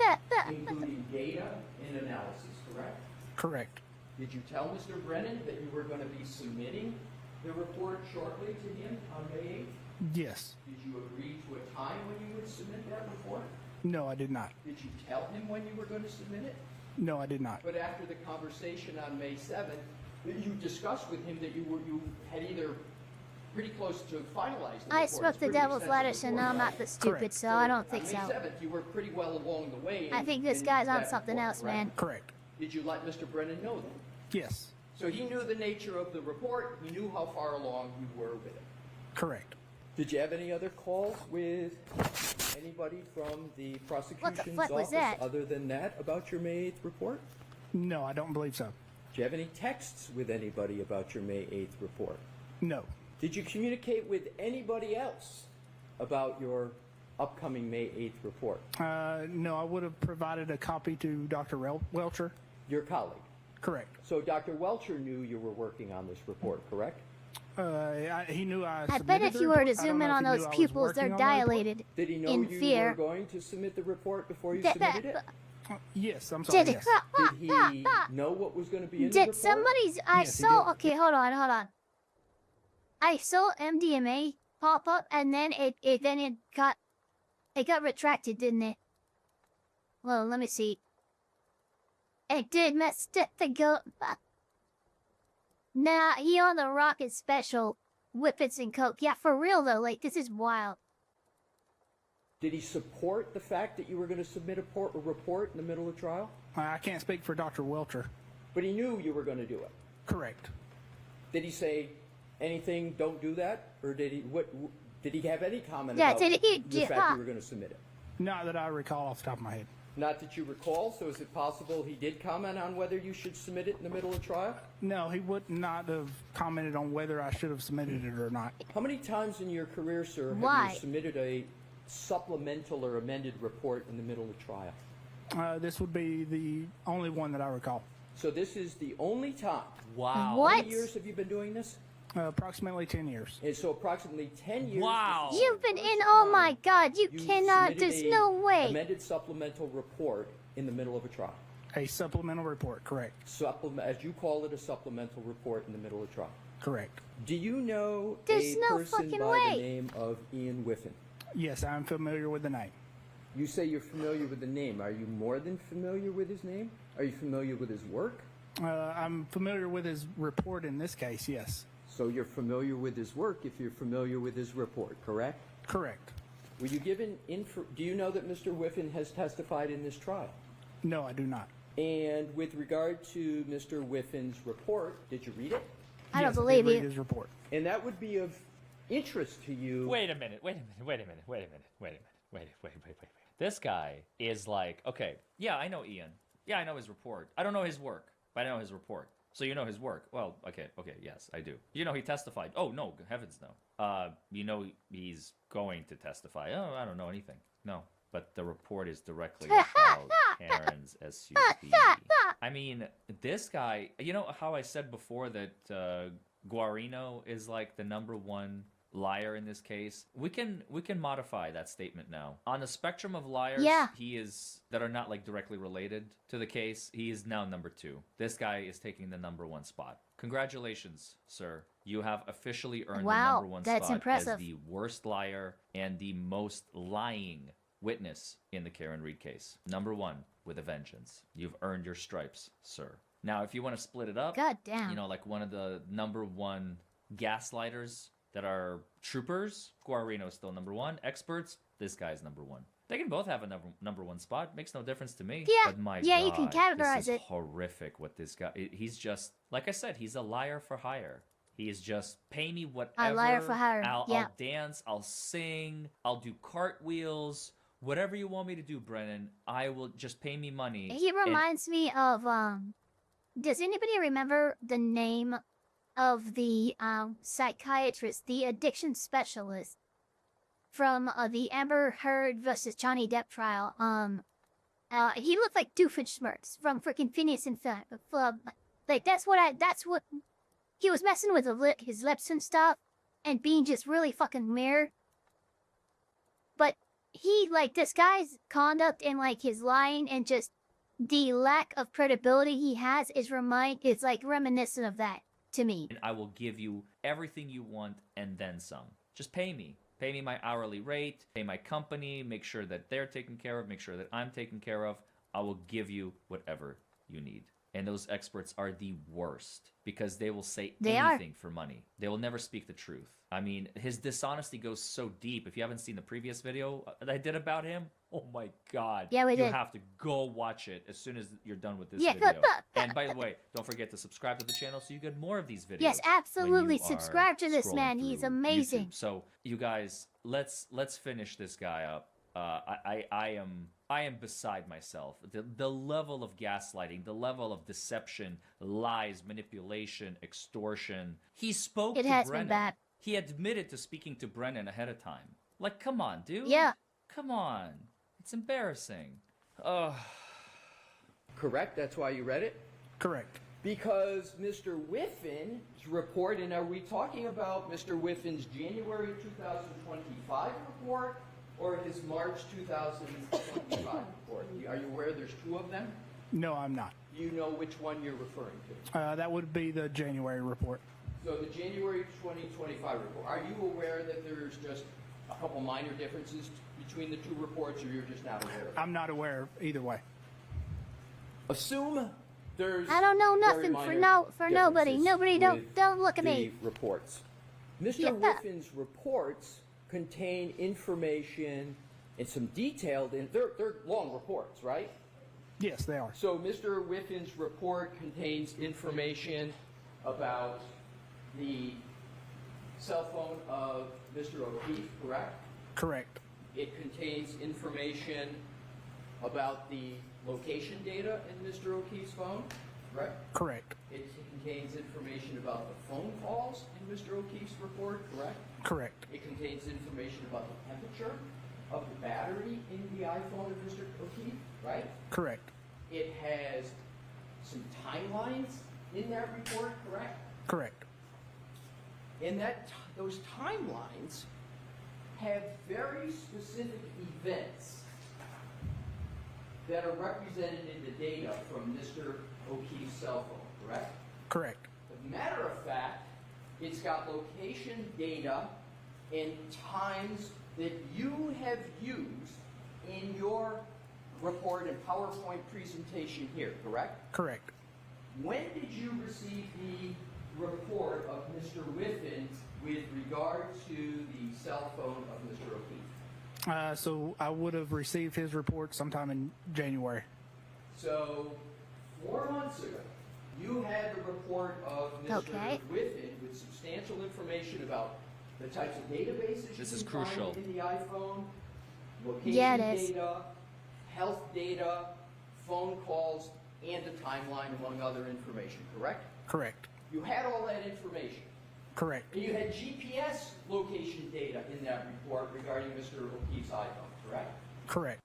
including data and analysis, correct? Correct. Did you tell Mr. Brennan that you were going to be submitting the report shortly to him on May 8th? Yes. Did you agree to a time when you would submit that report? No, I did not. Did you tell him when you were going to submit it? No, I did not. But after the conversation on May 7th, you discussed with him that you had either pretty close to finalized the I report. spoke It's the pretty devil's extensive lettuce, and report, I'm right? not that stupid, Correct. so I don't think On so. May 7th, you were pretty well along the way. I think this in guy's on that something report, else, correct? man. Correct. Did you let Mr. Brennan know that? Yes. So he knew the nature of the report, he knew how far along you were with it. Correct. Did you have any other calls with anybody from the prosecution's fuck was office that? other than that about your May 8th report? No, I don't believe so. Did you have any texts with anybody about your May 8th report? No. Did you communicate with anybody else about your upcoming May 8th report? No, I would have provided a copy to Dr. Welcher. Your colleague. Correct. So Dr. Welcher knew you were working on this report, correct? He knew I I submitted bet if the you were to report. I don't zoom in know if on he knew those I was pupils, they're working on the report. dilated Did he know in you fear. were going to submit the report before you That- submitted it? Yes, I'm sorry. Did Yes. Did he know what was going to be in the Did report? somebody's? I Yes, he saw. did. Okay, hold on. I saw MDMA pop up, and then it got retracted, didn't it? Well, let me see. It did mess up the go. Nah, he on the rocket special, whippets and coke. Yeah, for real though. Like this is wild. Did he support the fact that you were going to submit a report in the middle of trial? I can't speak for Dr. Welcher. But he knew you were going to do it. Correct. Did he say anything, don't do that? Or did he, did he have any comment Yeah, about did he- the fact yeah. you were going to submit it? Not that I recall off the top of my head. Not that you recall, so is it possible he did comment on whether you should submit it in the middle of trial? No, he would not have commented on whether I should have submitted it or not. How many times in your career, sir, have Why? you submitted a supplemental or amended report in the middle of trial? This would be the only one that I recall. So this is the only time. Wow. How What? many years have you been doing this? Approximately 10 years. And so approximately 10 years. Wow. this is You've the been first in. Oh time my God! You you cannot. submitted There's a no way. Amended supplemental report in the middle of a trial. A supplemental report, correct. As you call it, a supplemental report in the middle of trial. Correct. Do you know There's a no person fucking by way. the name of Ian Whiffen? Yes, I'm familiar with the name. You say you're familiar with the name. Are you more than familiar with his name? Are you familiar with his work? I'm familiar with his report in this case, yes. So you're familiar with his work if you're familiar with his report, correct? Correct. Were you given do you know that Mr. Whiffen has testified in this trial? No, I do not. And with regard to Mr. Whiffen's report, did you read it? I don't Yes, believe did read you. his report. And that would be of interest to you. Wait a minute. This guy is like, okay, yeah, I know Ian. Yeah, I know his report. I don't know his work, but I know his report. So you know his work. Well, okay, yes, I do. You know he testified. Oh, no, heavens no. You know he's going to testify. Oh, I don't know anything. No, but the report is directly about Karen's SUV. I mean, this guy, you know how I said before that Guarino is like the #1 liar in this case? We can modify that statement now. On the spectrum of liars, Yeah. he is that are not like directly related to the case, he is now #2. This guy is taking the #1 spot. Congratulations, sir. You have officially earned Wow, the #1 that's spot impressive. as the worst liar and the most lying witness in the Karen Reed case. #1 with a vengeance. You've earned your stripes, sir. Now, if you want to split it up, God damn. you know, like one of the #1 gaslighters that are troopers, Guarino is still #1. Experts, this guy's #1. They can both have a #1 spot. Makes no difference to me. Yeah, But my yeah, God, you can categorize this is it. horrific what this guy... He's just, like I said, he's a liar for hire. He is just, pay me whatever. A liar for hire, I'll yeah. dance, I'll sing, I'll do cartwheels. Whatever you want me to do, Brennan, I will just pay me money. He and- reminds me of does anybody remember the name of the psychiatrist, the addiction specialist from the Amber Heard versus Johnny Depp trial? He looked like Doofenshmirtz from freaking Phineas and Ferb. Like that's what he was messing with his lips and stuff. and being just really fucking weird. But he, like, this guy's conduct and, like, his lying and just the lack of credibility he has is like reminiscent of that to me. And I will give you everything you want and then some. Just pay me. Pay me my hourly rate, pay my company, make sure that they're taken care of, make sure that I'm taken care of. I will give you whatever you need. And those experts are the worst because they will say anything for money. They will never speak the truth. I mean, his dishonesty goes so deep. If you haven't seen the previous video that I did about him, oh my god. Yeah, we did. You have to go watch it as soon as you're done with this video. And by the way, don't forget to subscribe to the channel so you get more of these videos. Yes, absolutely. Subscribe to this man. He's amazing. YouTube. So, you guys, let's finish this guy up. I am beside myself. The level of gaslighting, the level of deception, lies, manipulation, extortion. He spoke to Brennan. Been bad. He admitted to speaking to Brennan ahead of time. Like, come on, dude. Yeah. Come on. It's embarrassing. Ugh. Correct? That's why you read it? Correct. Because Mr. Whiffin's report, and are we talking about Mr. Whiffin's January 2025 report or his March 2025 report? Are you aware there's two of them? No, I'm not. Do you know which one you're referring to? That would be the January report. So the January 2025 report, are you aware that there's just a couple minor differences between the two reports, or you're just not aware of it? I'm not aware either way. Assume there's I don't know nothing for nobody. Nobody don't look at the me. reports. Mr. Whiffin's reports contain information and some detailed, they're long reports, right? Yes, they are. So Mr. Whiffin's report contains information about the cell phone of Mr. O'Keefe, correct? Correct. It contains information about the location data in Mr. O'Keefe's phone, correct? Correct. It contains information about the phone calls in Mr. O'Keefe's report, correct? Correct. It contains information about the temperature of the battery in the iPhone of Mr. O'Keefe, right? Correct. It has some timelines in that report, correct? Correct. And those timelines have very specific events that are represented in the data from Mr. O'Keefe's cell phone, correct? Correct. As a matter of fact, it's got location data and times that you have used in your report and PowerPoint presentation here, correct? Correct. When did you receive the report of Mr. Whiffin with regard to the cell phone of Mr. O'Keefe? So I would have received his report sometime in January. So 4 months ago, you had the report of Mr. Whiffin with substantial information about the types of databases this you is can crucial. find in the iPhone, location data, health data, phone calls, and a timeline, among other information, correct? Correct. You had all that information. Correct. And you had GPS location data in that report regarding Mr. O'Keefe's iPhone, correct? Correct.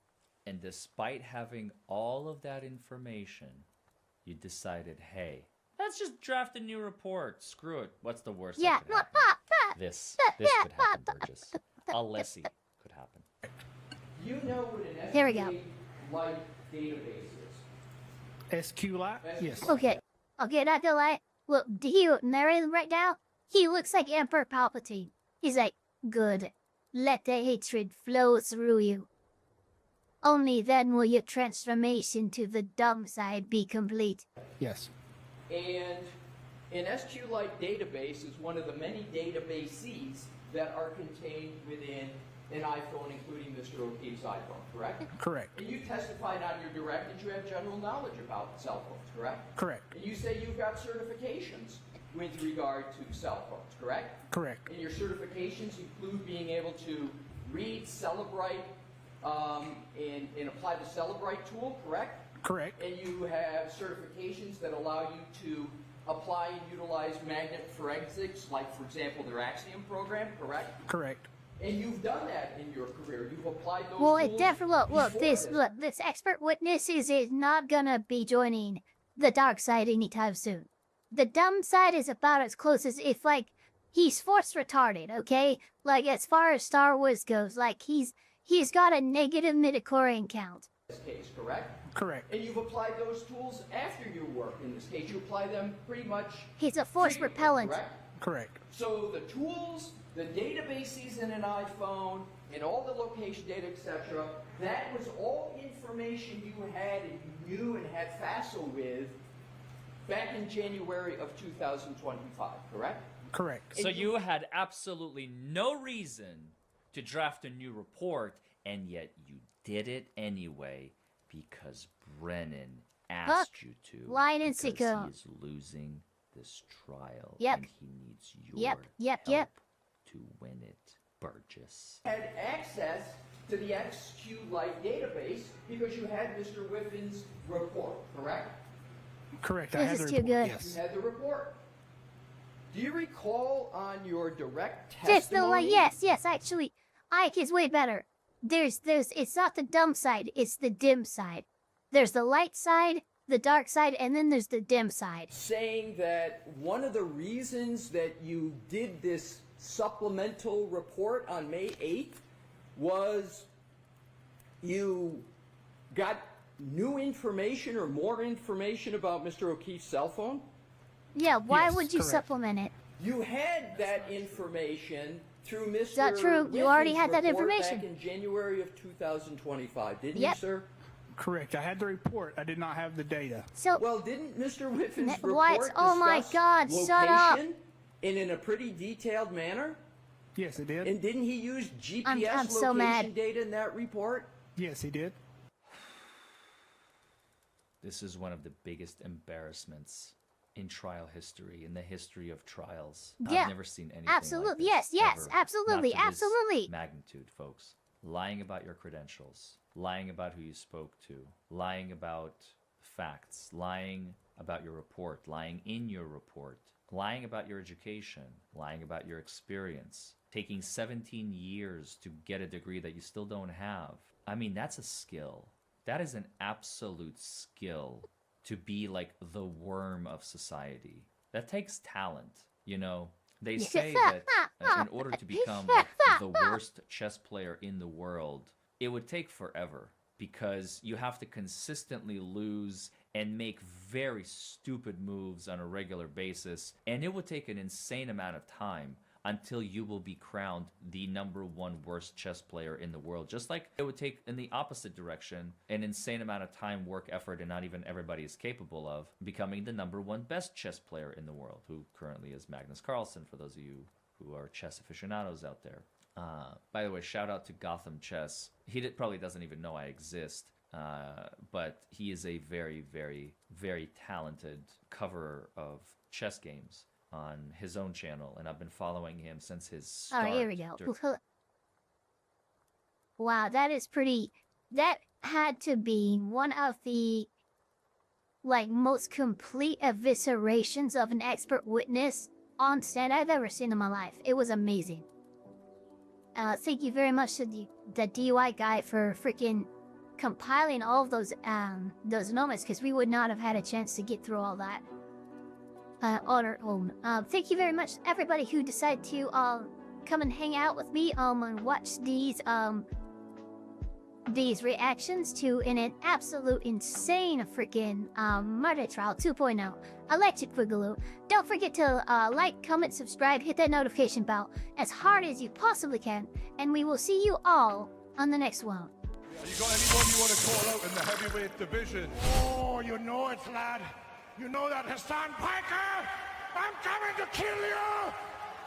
And despite having all of that information, you decided, hey, let's just draft a new report. Screw it. What's the worst that could happen? This could happen, Burgess. Alessi could happen. You know what an Here we go. SQLite database is? SQLite? Yes. Okay, not gonna lie. Look, he narrating right now. He looks like Emperor Palpatine. He's like, good. Let the hatred flow through you. Only then will your transformation to the dumb side be complete. Yes. And an SQLite database is one of the many databases that are contained within an iPhone, including Mr. O'Keefe's iPhone, correct? Correct. And you testified on your direct that you have general knowledge about cell phones, correct? Correct. And you say you've got certifications with regard to cell phones, correct? Correct. And your certifications include being able to read Celebrite and apply the Celebrite tool, correct? Correct. And you have certifications that allow you to apply and utilize magnet forensics, like, for example, their Axiom program, correct? Correct. And you've done that in your career. You've applied those Well, tools it definitely look before this expert witness is not gonna be joining the dark side anytime soon. The dumb side is about as close as if like he's force retarded, okay? Like, as far as Star Wars goes, like, he's got a negative midichlorian count. This case, correct? Correct. And you've applied those tools after your work in this case. You apply them pretty much. He's a force frequently, repellent. Correct? Correct. So the tools, the databases in an iPhone, and all the location data, etc., that was all information you had and you knew and had FASO with back in January of 2025, correct? Correct. So you had absolutely no reason to draft a new report, and yet you did it anyway because Brennan asked you to. Lying and because sicko. he is losing this trial. Yep. And he needs your Yep. help to win it, Burgess. Had access to the XQ-Lite database because you had Mr. Whiffin's report, correct? Correct. I This had is the too report. good. Yes. You had the report. Do you recall on your direct Just the testimony? yes, actually, Ike is way better. There's, it's not the dumb side, it's the dim side. There's the light side, the dark side, and then there's the dim side. Saying that one of the reasons that you did this supplemental report on May 8th was you got new information or more information about Mr. O'Keefe's cell phone? Yeah, why Yes, would you correct. supplement it? You had that information through Mr. that true? You already Whiffin's had that report information. back in January of 2025, didn't Yep. you, sir? Correct. I had the report. I did not have the data. So, Well, didn't Mr. Whiffin's Ne- report what? Oh my discuss God, shut up. location and in a pretty detailed manner? Yes, it did. And didn't he use GPS I'm so location mad. data in that report? Yes, he did. This is one of the biggest embarrassments in trial history, in the history of trials. Yeah, I've never seen anything absolutely, like this, yes, ever. absolutely, Not to this absolutely. magnitude, folks. Lying about your credentials, lying about who you spoke to, lying about facts, lying about your report, lying in your report, lying about your education, lying about your experience, taking 17 years to get a degree that you still don't have. I mean, that's a skill. That is an absolute skill to be like the worm of society. That takes talent, you know. They say that in order to become like, the worst chess player in the world, it would take forever because you have to consistently lose and make very stupid moves on a regular basis, and it would take an insane amount of time until you will be crowned the #1 worst chess player in the world. Just like it would take in the opposite direction an insane amount of time, work, effort, and not even everybody is capable of becoming the #1 best chess player in the world, who currently is Magnus Carlsen, for those of you who are chess aficionados out there. By the way, shout out to Gotham Chess. He probably doesn't even know I exist, but he is a very, very, very talented coverer of chess games on his own channel, and I've been following him since his start. Oh, here we go. Wow, that is pretty. That had to be one of the like most complete eviscerations of an expert witness on stand I've ever seen in my life. It was amazing. Thank you very much to the DUI guy for freaking compiling all of those moments, because we would not have had a chance to get through all that on our own. Thank you very much, everybody who decided to come and hang out with me and watch these reactions to an absolute insane freaking murder trial 2.0 electric boogaloo. Don't forget to like, comment, subscribe, hit that notification bell as hard as you possibly can, and we will see you all on the next one. You got anyone you want to call out in the heavyweight division? Oh, you know it, lad. You know that, Hassan Piker? I'm coming to kill you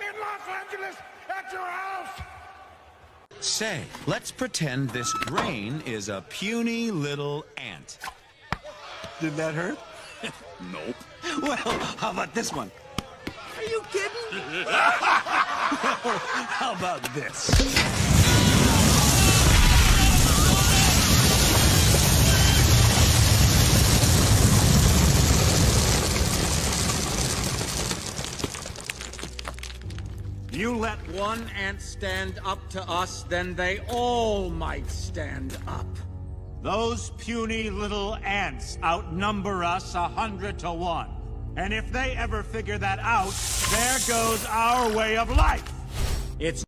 in Los Angeles at your house. Say, let's pretend this brain is a puny little ant. Did that hurt? Nope. Well, how about this one? Are you kidding? How about this? You let one ant stand up to us, then they all might stand up. Those puny little ants outnumber us 100 to 1. And if they ever figure that out, there goes our way of life. It's